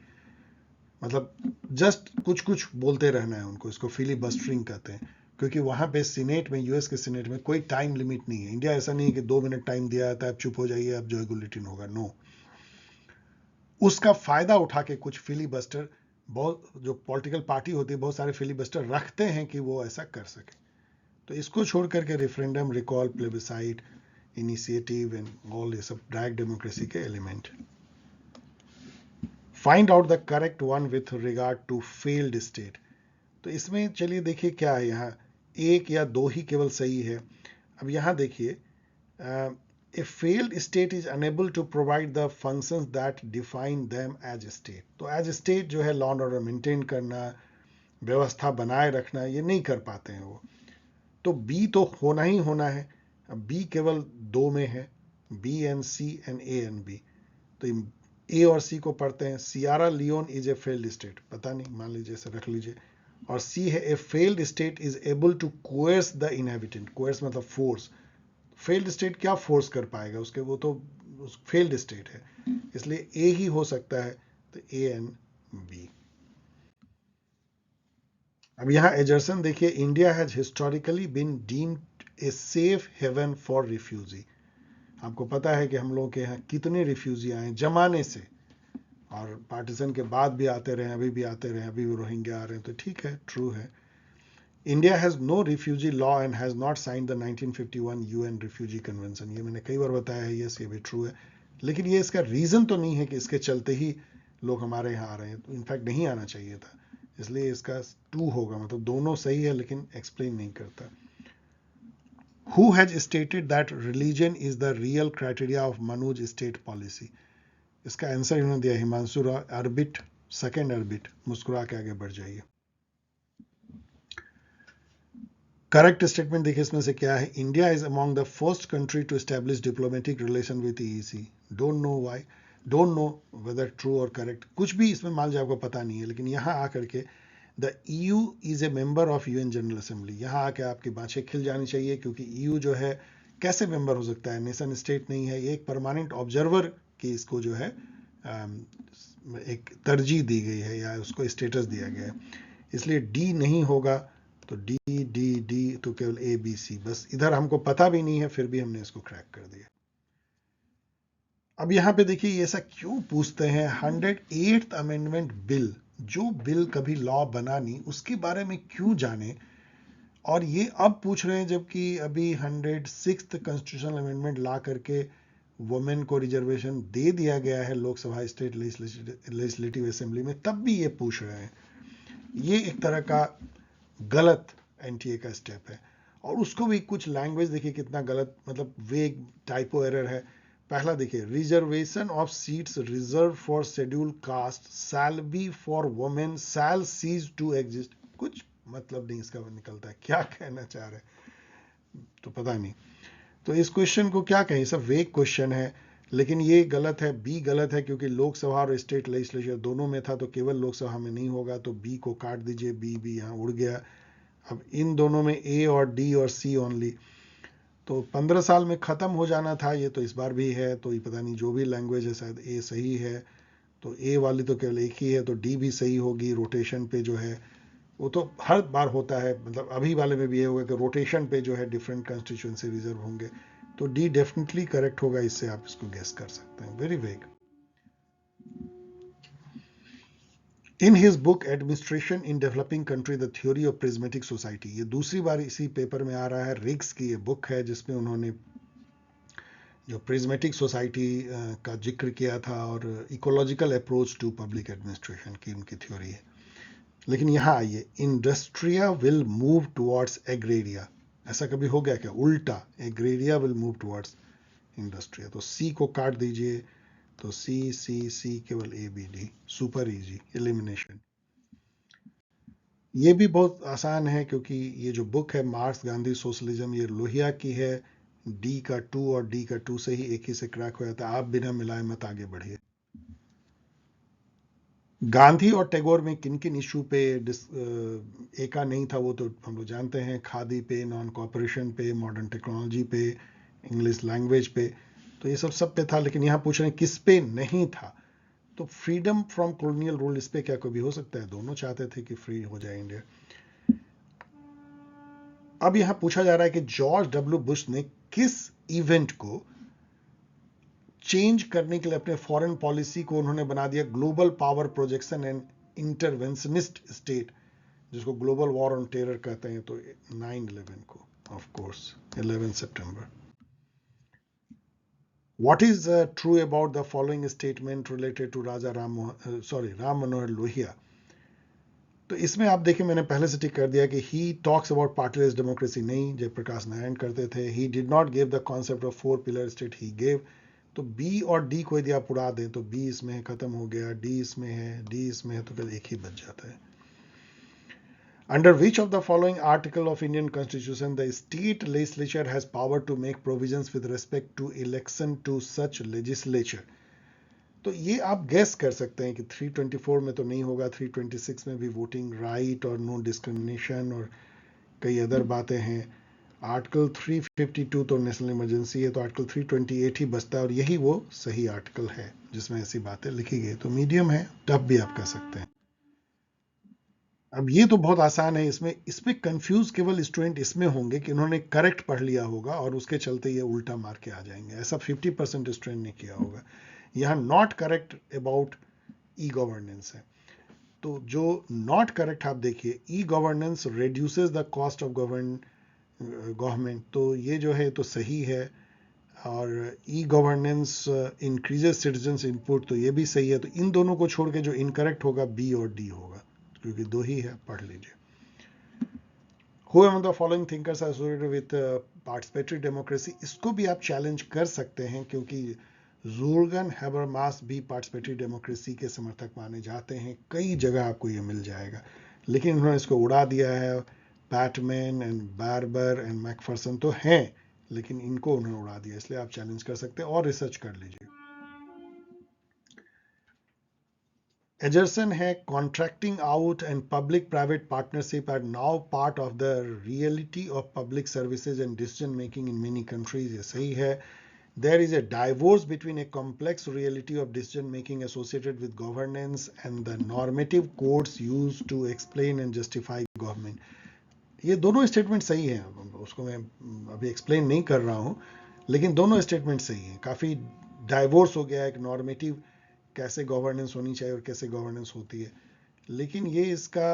मतलब जस्ट कुछ कुछ बोलते रहना है उनको, इसको फिलीबस्टरिंग कहते हैं। क्योंकि वहां पे सीनेट में, यूएस के सीनेट में कोई टाइम लिमिट नहीं है। इंडिया ऐसा नहीं है कि 2 मिनट टाइम दिया जाता है, अब चुप हो जाइए, अब जो है गुलेटिन होगा, नो। उसका फायदा उठा के कुछ फिलीबस्टर, बहुत जो पॉलिटिकल पार्टी होती है, बहुत सारे फिलीबस्टर रखते हैं कि वो ऐसा कर सके। तो इसको छोड़ करके referendum, recall, plebiscite, initiative and all, ये सब डायरेक्ट डेमोक्रेसी के element. Find out the correct one with regard to failed state, तो इसमें चलिए देखिए क्या है, यहाँ एक या दो ही केवल सही है। अब यहाँ देखिए, a failed state is unable to provide the functions that define them as state, तो एज स्टेट जो है लॉ एंड ऑर्डर मेंटेन करना, व्यवस्था बनाए रखना, ये नहीं कर पाते हैं वो। तो बी तो होना ही होना है। अब बी केवल 2 में है, B and C and A and B, तो ए और सी को पढ़ते हैं। Sierra Leone is a failed state, पता नहीं, मान लीजिए ऐसे रख लीजिए। और सी है a failed state is able to coerce the inhabitant, coerce मतलब फोर्स। फेल्ड स्टेट क्या फोर्स कर पाएगा उसके, वो तो फेल्ड स्टेट है, इसलिए ए ही हो सकता है, तो ए एंड बी। अब यहां एजर्सन देखिए, India has historically been deemed a safe haven for refugee. आपको पता है कि हम लोग के यहाँ कितने रिफ्यूजी आए जमाने से, और पार्टीशन के बाद भी आते रहे, अभी भी आते रहे, अभी भी रोहिंग्या आ रहे हैं, तो ठीक है, ट्रू है। India has no refugee law and has not sign the 1951 UN refugee convention, ये मैंने कई बार बताया है, यस ये भी ट्रू है। लेकिन ये इसका रीजन तो नहीं है कि इसके चलते ही लोग हमारे यहाँ आ रहे हैं, तो इनफैक्ट नहीं आना चाहिए था, इसलिए इसका 2 होगा, मतलब दोनों सही है लेकिन एक्सप्लेन नहीं करता। Who has stated that religion is the real criteria of Manoj state policy? इसका आंसर इन्होंने दिया Himanshu Rao, orbit, second orbit, मुस्कुरा के आगे बढ़ जाइए। करेक्ट स्टेटमेंट देखिए इसमें से क्या है, India is among the first country to establish diplomatic relation with EEC. Don't know why, don't know whether true और करेक्ट, कुछ भी इसमें मान लीजिए आपको पता नहीं है, लेकिन यहाँ आकर के the EU is a member of UN general assembly. यहाँ आके आपकी बातें खिल जानी चाहिए, क्योंकि EU जो है कैसे मेंबर हो सकता है, नेशन स्टेट नहीं है, ये एक परमानेंट ऑब्जर्वर की इसको जो है एक तरजीह दी गई है या उसको स्टेटस दिया गया है, इसलिए डी नहीं होगा। तो डी डी डी तो केवल ABC, बस इधर हमको पता भी नहीं है फिर भी हमने इसको क्रैक कर दिया। अब यहाँ पे देखिए ऐसा क्यों पूछते हैं, 108th अमेंडमेंट बिल, जो बिल कभी लॉ बना नहीं उसके बारे में क्यों जाने, और ये अब पूछ रहे हैं जबकि अभी 106th कॉन्स्टिट्यूशनल अमेंडमेंट ला करके वुमेन को रिजर्वेशन दे दिया गया है लोकसभा स्टेट लेजिस्लेटिव असेंबली में, तब भी ये पूछ रहे हैं। ये एक तरह का गलत NTA का स्टेप है। और उसको भी कुछ लैंग्वेज देखिए कितना गलत, मतलब वेग टाइपो एरर है। पहला देखिए, reservation of seats reserve for schedule caste shall be for women shall cease to exist, कुछ मतलब नहीं इसका निकलता है, क्या कहना चाह रहे तो पता नहीं। तो इस क्वेश्चन को क्या कहें, सब वेग क्वेश्चन है, लेकिन ये गलत है, बी गलत है, क्योंकि लोकसभा और स्टेट लेजिस्लेचर दोनों में था, तो केवल लोकसभा में नहीं होगा, तो बी को काट दीजिए, बी भी यहाँ उड़ गया। अब इन दोनों में ए और डी और सी ओनली, तो 15 साल में खत्म हो जाना था, ये तो इस बार भी है, तो ये पता नहीं जो भी लैंग्वेज है शायद ए सही है, तो ए वाली तो केवल एक ही है, तो डी भी सही होगी। रोटेशन पे जो है वो तो हर बार होता है, मतलब अभी वाले में भी ये होगा कि रोटेशन पे जो है डिफरेंट कंस्टिट्यूएंसी रिजर्व होंगे, तो डी डेफिनेटली करेक्ट होगा, इससे आप इसको गेस कर सकते हैं। Very vague. In his book administration in developing country the theory of prismatic society, ये दूसरी बार इसी पेपर में आ रहा है, रिग्स की ये बुक है जिसमें उन्होंने जो प्रिज्मेटिक सोसाइटी का जिक्र किया था और ecological approach to public administration की उनकी थ्योरी है। लेकिन यहाँ आइए, Industria will move towards Agraria, ऐसा कभी हो गया क्या, उल्टा Agraria will move towards Industria, तो सी को काट दीजिए, तो सी सी सी केवल ABD, सुपर इजी एलिमिनेशन। ये भी बहुत आसान है क्योंकि ये जो बुक है मार्क्स गांधी सोशलिज्म, ये लोहिया की है, डी का 2 और डी का 2 से ही एक ही से क्रैक हो जाता है, आप बिना मिलाए मत आगे बढ़िए। गांधी और टैगोर में किन किन इशू पे एका नहीं था वो तो हम लोग जानते हैं, खादी पे, नॉन कॉपरेशन पे, मॉडर्न टेक्नोलॉजी पे, इंग्लिश लैंग्वेज पे, तो ये सब पे था। लेकिन यहाँ पूछ रहे हैं किस पे नहीं था, तो फ्रीडम फ्रॉम कॉलोनियल रूल, इस पे क्या कभी हो सकता है, दोनों चाहते थे कि फ्री हो जाए इंडिया। अब यहाँ पूछा जा रहा है कि जॉर्ज W बुश ने किस इवेंट को चेंज करने के लिए अपने फॉरेन पॉलिसी को उन्होंने बना दिया global power projection and interventionist state, जिसको ग्लोबल वॉर ऑन टेरर कहते हैं, तो 9/11 को, ऑफ कोर्स 11 सितंबर। What is true about the following statement related to Raja Ram Manohar Lohia, तो इसमें आप देखिए मैंने पहले से टिक कर दिया कि ही टॉक्स अबाउट पार्टीलेस डेमोक्रेसी नहीं, जयप्रकाश नारायण करते थे। He did not give the concept of 4 pillar state, he gave, तो बी और डी को यदि आप उड़ा दें तो बी इसमें है, खत्म हो गया, डी इसमें है, डी इसमें है, तो फिर एक ही बच जाता है। Under which of the following article of Indian constitution the state legislature has power to make provisions with respect to election to such legislature, तो ये आप गैस कर सकते हैं कि 324 में तो नहीं होगा, 326 में भी वोटिंग राइट और नो डिस्क्रिमिनेशन और कई अदर बातें हैं। आर्टिकल 352 तो नेशनल इमरजेंसी है, तो आर्टिकल 328 ही बचता है, और यही वो सही आर्टिकल है जिसमें ऐसी बातें लिखी गई, तो मीडियम है, टफ भी आप कह सकते हैं। अब ये तो बहुत आसान है, इसमें कंफ्यूज केवल स्टूडेंट इसमें होंगे कि उन्होंने करेक्ट पढ़ लिया होगा और उसके चलते ये उल्टा मार के आ जाएंगे, ऐसा 50% स्टूडेंट ने किया होगा। यहाँ not correct about e governance है, तो जो नॉट करेक्ट आप देखिए, e governance reduces the cost of government, तो ये जो है तो सही है, और e governance increases citizens input, तो ये भी सही है। तो इन दोनों को छोड़ के जो इनकरेक्ट होगा बी और डी होगा, क्योंकि दो ही है, पढ़ लीजिए। Who among the following thinkers are associated with participatory democracy, इसको भी आप चैलेंज कर सकते हैं क्योंकि जुर्गन हैबरमास भी पार्टिसिपेटरी डेमोक्रेसी के समर्थक माने जाते हैं, कई जगह आपको ये मिल जाएगा, लेकिन उन्होंने इसको उड़ा दिया है। PadMan and barber and Macpherson तो हैं, लेकिन इनको उन्होंने उड़ा दिया, इसलिए आप चैलेंज कर सकते हैं और रिसर्च कर लीजिए। Egerton है contracting out and public-private partnership are now part of the reality of public services and decision making in many countries. ये सही है. There is a divorce between a complex reality of decision making associated with governance and the normative codes used to explain and justify government. ये दोनों statement सही हैं, उसको मैं अभी एक्सप्लेन नहीं कर रहा हूँ, लेकिन दोनों स्टेटमेंट सही हैं. काफ़ी डाइवोर्स हो गया है एक नॉर्मेटिव कैसे गवर्नेंस होनी चाहिए और कैसे गवर्नेंस होती है, लेकिन ये इसका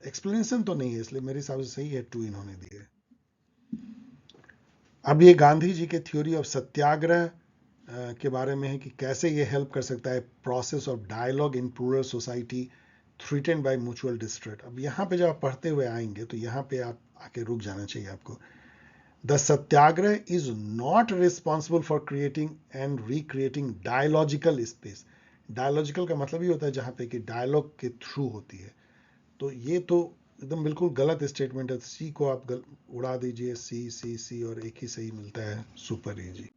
एक्सप्लेनेशन तो नहीं है, इसलिए मेरे हिसाब से सही है 2 इन्होंने दिए. अब ये गांधी जी के थ्योरी ऑफ सत्याग्रह के बारे में है कि कैसे ये हेल्प कर सकता है process of dialogue in plural society threatened by mutual distrust. अब यहाँ पे जब आप पढ़ते हुए आएंगे तो यहाँ पे आप आके रुक जाना चाहिए आपको. The satyagraha is not responsible for creating and recreating dialogical space. Dialogical का मतलब ही होता है जहाँ पे कि डायलॉग के थ्रू होती है. तो ये तो एकदम बिल्कुल गलत स्टेटमेंट है. सी को आप उड़ा दीजिए, सी सी सी और एक ही सही मिलता है, super easy.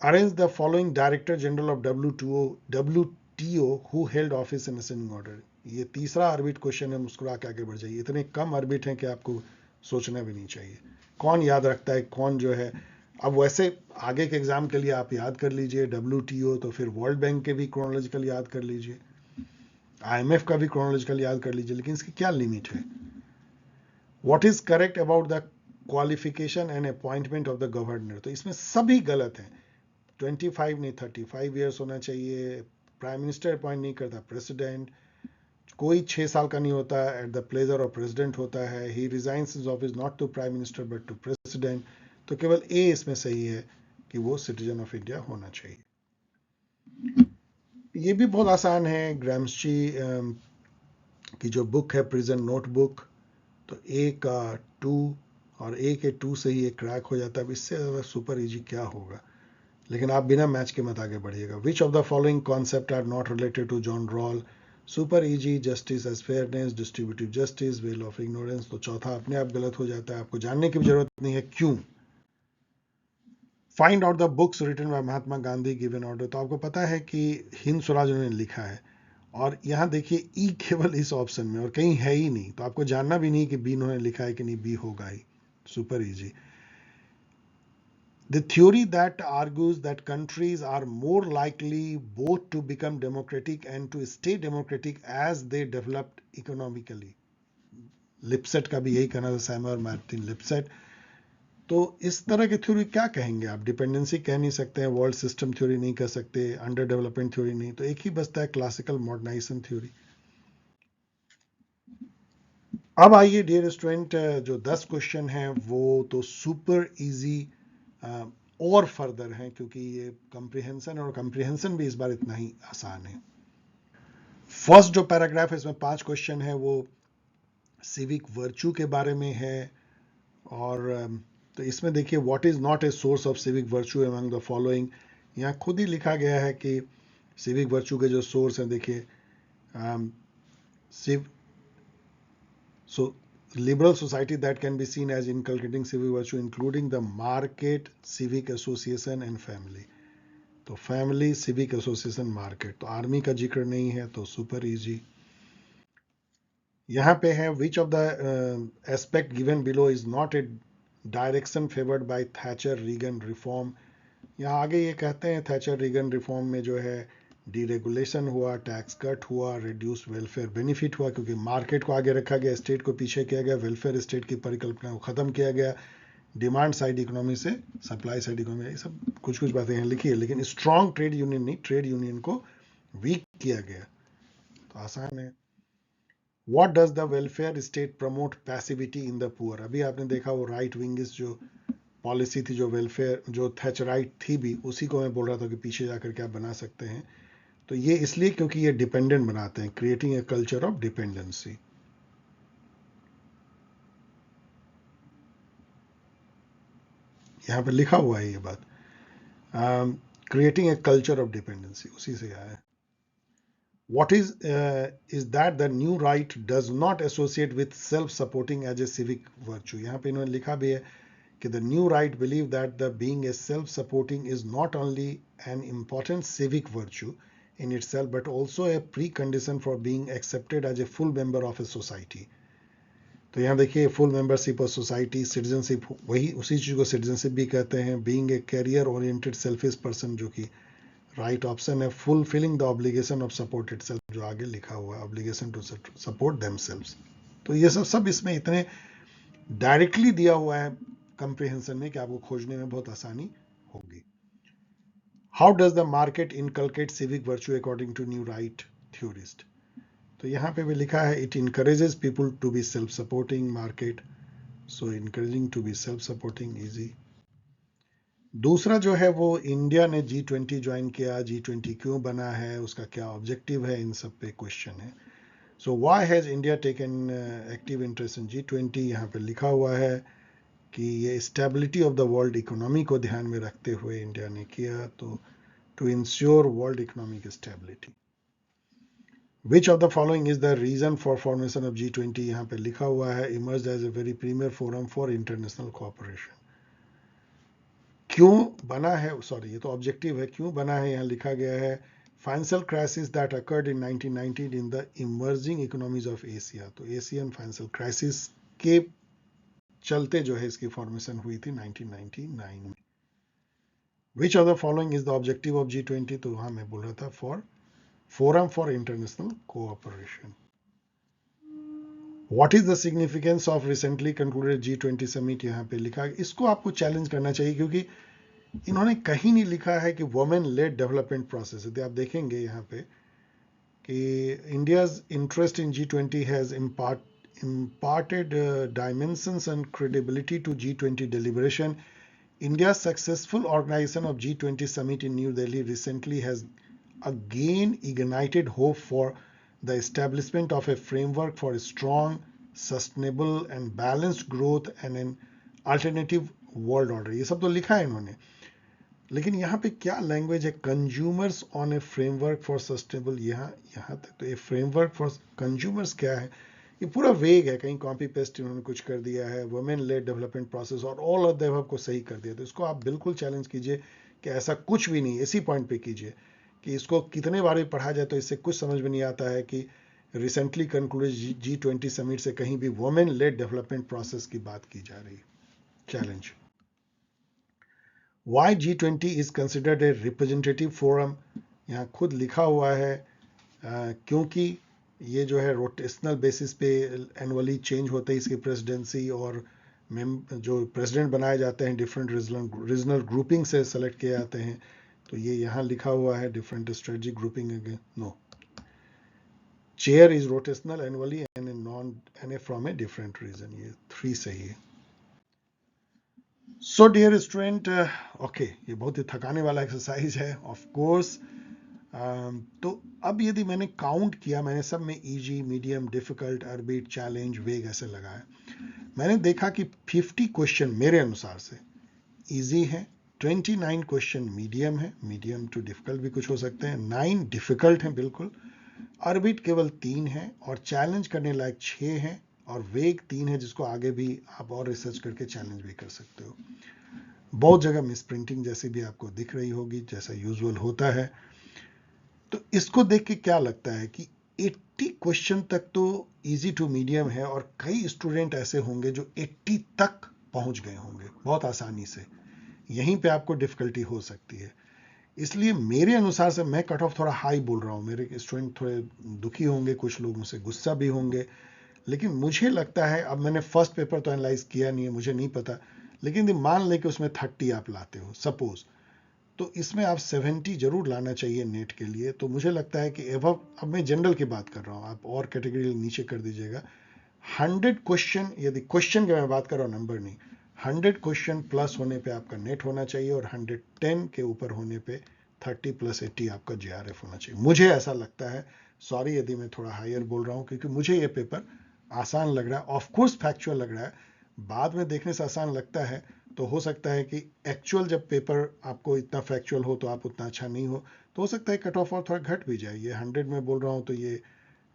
Arrange the following director general of WTO who held office in ascending order. ये तीसरा ऑर्बिट क्वेश्चन है, मुस्कुरा के आगे बढ़ जाइए. इतने कम ऑर्बिट हैं कि आपको सोचना भी नहीं चाहिए. कौन याद रखता है कौन जो है. अब वैसे आगे के एग्जाम के लिए आप याद कर लीजिए WTO, तो फिर वर्ल्ड बैंक के भी क्रोनोलॉजिकल याद कर लीजिए, IMF का भी क्रोनोलॉजिकल याद कर लीजिए, लेकिन इसकी क्या लिमिट है. What is correct about the qualification and appointment of the governor. तो इसमें सभी गलत हैं. 25 नहीं 35 ईयर्स होना चाहिए. प्राइम मिनिस्टर अपॉइंट नहीं करता, प्रेसिडेंट. कोई 6 साल का नहीं होता, at the pleasure of president होता है. He resigns his office not to prime minister but to president. तो केवल ए इसमें सही है कि वो सिटीजन ऑफ इंडिया होना चाहिए. ये भी बहुत आसान है. ग्राम्शी की जो बुक है प्रिजन नोटबुक, तो ए का 2 और ए के 2 से ही एक क्रैक हो जाता है. अब इससे ज़्यादा सुपर इजी क्या होगा. लेकिन आप बिना मैच के मत आगे बढ़िएगा. Which of the following concept are not related to John Rawls. Super easy, justice as fairness, distributive justice, veil of ignorance. तो चौथा अपने आप गलत हो जाता है, आपको जानने की भी जरूरत नहीं है क्यों. Find out the books written by Mahatma Gandhi given order. तो आपको पता है कि हिंद स्वराज उन्होंने लिखा है, और यहाँ देखिए ई केवल इस ऑप्शन में और कहीं है ही नहीं, तो आपको जानना भी नहीं कि बी उन्होंने लिखा है कि नहीं, बी होगा ही. Super easy. The theory that argues that countries are more likely both to become democratic and to stay democratic as they developed economically. Lipset का भी यही कहना था, सैमुअल मार्टिन लिपसेट. तो इस तरह की थ्योरी क्या कहेंगे आप. डिपेंडेंसी कह नहीं सकते हैं, वर्ल्ड सिस्टम थ्योरी नहीं कह सकते, अंडर डेवलपमेंट थ्योरी नहीं, तो एक ही बचता है क्लासिकल मॉडर्नाइजेशन थ्योरी. अब आइए डियर स्टूडेंट, जो 10 क्वेश्चन हैं वो तो सुपर इजी और फर्दर हैं, क्योंकि ये कंप्रीहेंशन और कंप्रीहेंशन भी इस बार इतना ही आसान है. फर्स्ट जो पैराग्राफ है इसमें 5 क्वेश्चन है, वो सिविक वर्च्यू के बारे में है. और तो इसमें देखिए, what is not a source of civic virtue among the following. यहाँ खुद ही लिखा गया है कि सिविक वर्च्यू के जो सोर्स हैं, देखिए so liberal society that can be seen as inculcating civic virtue including the market, civic association and family. तो फैमिली, सिविक एसोसिएशन, मार्केट. तो आर्मी का जिक्र नहीं है, तो सुपर इजी. यहाँ पे है which of the aspect given below is not a direction favoured by Thatcher Reagan reform. यहाँ आगे ये कहते हैं थैचर रीगन रिफॉर्म में जो है डीरेगुलेशन हुआ, टैक्स कट हुआ, रिड्यूस वेलफेयर बेनिफिट हुआ, क्योंकि मार्केट को आगे रखा गया, स्टेट को पीछे किया गया, वेलफेयर स्टेट की परिकल्पना को ख़त्म किया गया, डिमांड साइड इकोनॉमी से सप्लाई साइड इकोनॉमी. ये सब कुछ कुछ बातें यहाँ लिखी है, लेकिन स्ट्रॉन्ग ट्रेड यूनियन नहीं, ट्रेड यूनियन को वीक किया गया. तो आसान है. What does the welfare state promote passivity in the poor. अभी आपने देखा वो राइट विंगिस जो पॉलिसी थी, जो वेलफेयर, जो थैचराइट थी भी, उसी को मैं बोल रहा था कि पीछे जाकर क्या बना सकते हैं. तो ये इसलिए क्योंकि ये डिपेंडेंट बनाते हैं, creating a culture of dependency. यहाँ पे लिखा हुआ है ये बात, creating a culture of dependency, उसी से आया है. What is that the new right does not associate with self-supporting as a civic virtue. यहाँ पे इन्होंने लिखा भी है कि the new right believe that the being a self-supporting is not only an important civic virtue, in itself, but also a precondition for being accepted as a full member of a society. तो यहाँ देखिए full membership of society, citizenship, वही उसी चीज को citizenship भी कहते हैं. Being a career oriented selfish person, जो कि राइट ऑप्शन है. Fulfilling the obligation of support itself, जो आगे लिखा हुआ है, ऑब्लिगेशन टू सपोर्ट देमसेल्व्स. तो ये सब इसमें इतने डायरेक्टली दिया हुआ है कंप्रिहेंशन में कि आपको खोजने में बहुत आसानी होगी. How does the market inculcate civic virtue according to new right theorist. तो यहाँ पे भी लिखा है it encourages people to be self supporting market. So encouraging to be self supporting easy. दूसरा जो है वो इंडिया ने G20 ज्वाइन किया, G20 क्यों बना है, उसका क्या ऑब्जेक्टिव है, इन सब पे क्वेश्चन है. So why has India taken active interest in G20. यहाँ पे लिखा हुआ है कि ये stability of the world economy को ध्यान में रखते हुए इंडिया ने किया, तो to ensure world economic stability. Which of the following is the reason for formation of G20. यहाँ पे लिखा हुआ है emerge as a very premier forum for international cooperation. क्यों बना है, सॉरी ये तो ऑब्जेक्टिव है, क्यों बना है यहाँ लिखा गया है financial crisis that occurred in 1919 in the emerging economies of Asia. तो एशियन फाइनेंशियल क्राइसिस के चलते जो है इसकी फॉर्मेशन हुई थी 1999 में. Which of the following is the objective of G20. तो वहां मैं बोल रहा था for forum for international cooperation. What is the significance of recently concluded G20 summit. यहाँ पे लिखा है, इसको आपको चैलेंज करना चाहिए क्योंकि इन्होंने कहीं नहीं लिखा है कि वुमेन लेड डेवलपमेंट प्रोसेस. यदि आप देखेंगे यहाँ पे कि India's interest in G20 has imparted dimensions and credibility to G20 deliberation. India's successful organization of G20 summit in New Delhi recently has again ignited hope for the establishment of a framework for strong, sustainable and balanced growth and an alternative world order. ये सब तो लिखा है इन्होंने, लेकिन यहाँ पे क्या लैंग्वेज है, consumers on A framework for sustainable. यहाँ तक तो ये फ्रेमवर्क फॉर कंज्यूमर्स क्या है, ये पूरा वेग है. कहीं कॉपी पेस्ट इन्होंने कुछ कर दिया है, वुमेन लेड डेवलपमेंट प्रोसेस और ऑल ऑफ द अबव को सही कर दिया. तो इसको आप बिल्कुल चैलेंज कीजिए कि ऐसा कुछ भी नहीं. इसी पॉइंट पे कीजिए कि इसको कितने बार भी पढ़ा जाए तो इससे कुछ समझ में नहीं आता है कि रिसेंटली कंक्लूडेड G20 समिट से कहीं भी वुमेन लेड डेवलपमेंट प्रोसेस की बात की जा रही. Challenge. Why G20 is considered a representative forum. यहाँ खुद लिखा हुआ है क्योंकि ये जो है रोटेशनल बेसिस पे एनुअली चेंज होते हैं इसकी प्रेसिडेंसी, और जो प्रेसिडेंट बनाए जाते हैं डिफरेंट रीजनल ग्रुपिंग से सेलेक्ट किए जाते हैं. तो ये यहाँ लिखा हुआ है different strategic grouping. No, chair is rotational annually and a from a different region. ये 3 सही है. सो डियर स्टूडेंट, ओके, ये बहुत ही थकाने वाला एक्सरसाइज है ऑफ कोर्स. तो अब यदि मैंने काउंट किया, मैंने सब में easy, medium, difficult, orbit, challenge, वेग ऐसे लगाया. मैंने देखा कि 50 क्वेश्चन मेरे अनुसार से इजी है, 29 क्वेश्चन मीडियम है, मीडियम टू डिफिकल्ट भी कुछ हो सकते हैं, 9 डिफिकल्ट हैं बिल्कुल, अर्बिट केवल 3 है और चैलेंज करने लायक 6 हैं, और वेग 3 है जिसको आगे भी आप और रिसर्च करके चैलेंज भी कर सकते हो. बहुत जगह मिस प्रिंटिंग जैसी भी आपको दिख रही होगी, जैसा यूजुअल होता है. तो इसको देख के क्या लगता है कि 80 क्वेश्चन तक तो इजी टू मीडियम है, और कई स्टूडेंट ऐसे होंगे जो 80 तक पहुंच गए होंगे बहुत आसानी से. यहीं पे आपको डिफिकल्टी हो सकती है. इसलिए मेरे अनुसार से मैं कट ऑफ थोड़ा हाई बोल रहा हूं. मेरे स्टूडेंट थोड़े दुखी होंगे, कुछ लोग मुझसे गुस्सा भी होंगे, लेकिन मुझे लगता है, अब मैंने फर्स्ट पेपर तो एनालाइज किया नहीं है, मुझे नहीं पता, लेकिन मान ले कि उसमें 30 आप लाते हो सपोज, तो इसमें आप 70 जरूर लाना चाहिए नेट के लिए. तो मुझे लगता है कि अब मैं जनरल की बात कर रहा हूं, आप और कैटेगरी नीचे कर दीजिएगा. 100 क्वेश्चन, यदि क्वेश्चन की मैं बात कर रहा हूं, नंबर नहीं, 100 क्वेश्चन प्लस होने पे आपका नेट होना चाहिए, और 110 के ऊपर होने पे 30 + 80 आपका JRF होना चाहिए. मुझे ऐसा लगता है, सॉरी यदि मैं थोड़ा हायर बोल रहा हूं, क्योंकि मुझे ये पेपर आसान लग रहा है. ऑफ कोर्स फैक्चुअल लग रहा है, बाद में देखने से आसान लगता है, तो हो सकता है कि एक्चुअल जब पेपर आपको इतना फैक्चुअल हो तो आप उतना अच्छा नहीं हो, तो हो सकता है कट ऑफ और थोड़ा घट भी जाए. ये 100 में बोल रहा हूं तो ये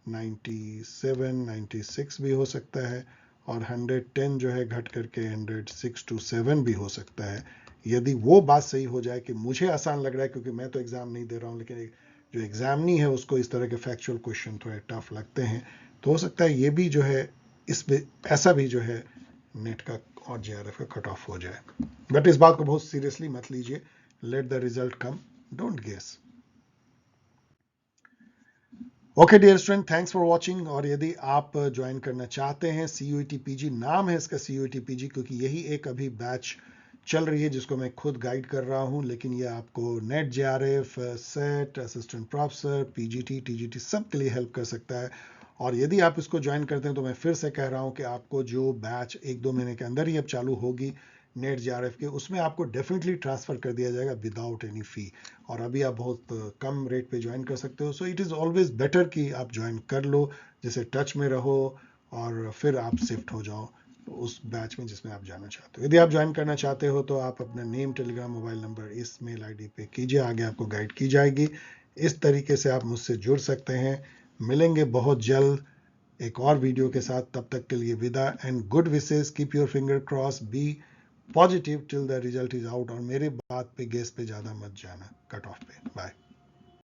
97, 96 भी हो सकता है, और 110 जो है घट करके 106 to 7 भी हो सकता है. यदि वो बात सही हो जाए कि मुझे आसान लग रहा है क्योंकि मैं तो एग्जाम नहीं दे रहा हूं, लेकिन एक जो एग्जामिनी है उसको इस तरह के फैक्चुअल क्वेश्चन थोड़े टफ लगते हैं, तो हो सकता है ये भी जो है इसमें ऐसा भी जो है नेट का और जेआरएफ का कट ऑफ हो जाए। बट इस बात को बहुत सीरियसली मत लीजिए, let the result come, don't guess. Okay dear student, thanks for watching. और यदि आप ज्वाइन करना चाहते हैं CUET PG, नाम है इसका CUET PG क्योंकि यही एक अभी बैच चल रही है जिसको मैं खुद गाइड कर रहा हूं, लेकिन ये आपको net, JRF, set, assistant professor, PGT, TGT सब के लिए हेल्प कर सकता है। और यदि आप इसको ज्वाइन करते हैं तो मैं फिर से कह रहा हूं कि आपको जो बैच 1-2 महीने के अंदर ही अब चालू होगी नेट जेआरएफ के, उसमें आपको डेफिनेटली ट्रांसफर कर दिया जाएगा विदाउट एनी फी। और अभी आप बहुत कम रेट पे ज्वाइन कर सकते हो। So it is always better कि आप ज्वाइन कर लो, जैसे टच में रहो और फिर आप शिफ्ट हो जाओ उस बैच में जिसमें आप जाना चाहते हो। यदि आप ज्वाइन करना चाहते हो तो आप अपना नेम, टेलीग्राम, मोबाइल नंबर इस मेल आईडी पे कीजिए, आगे आपको गाइड की जाएगी। इस तरीके से आप मुझसे जुड़ सकते हैं। मिलेंगे बहुत जल्द एक और वीडियो के साथ, तब तक के लिए विदा and good wishes, keep your finger cross, be positive till the result is out. और मेरे बात पे, गेस पे ज़्यादा मत जाना, कट ऑफ पे। बाय।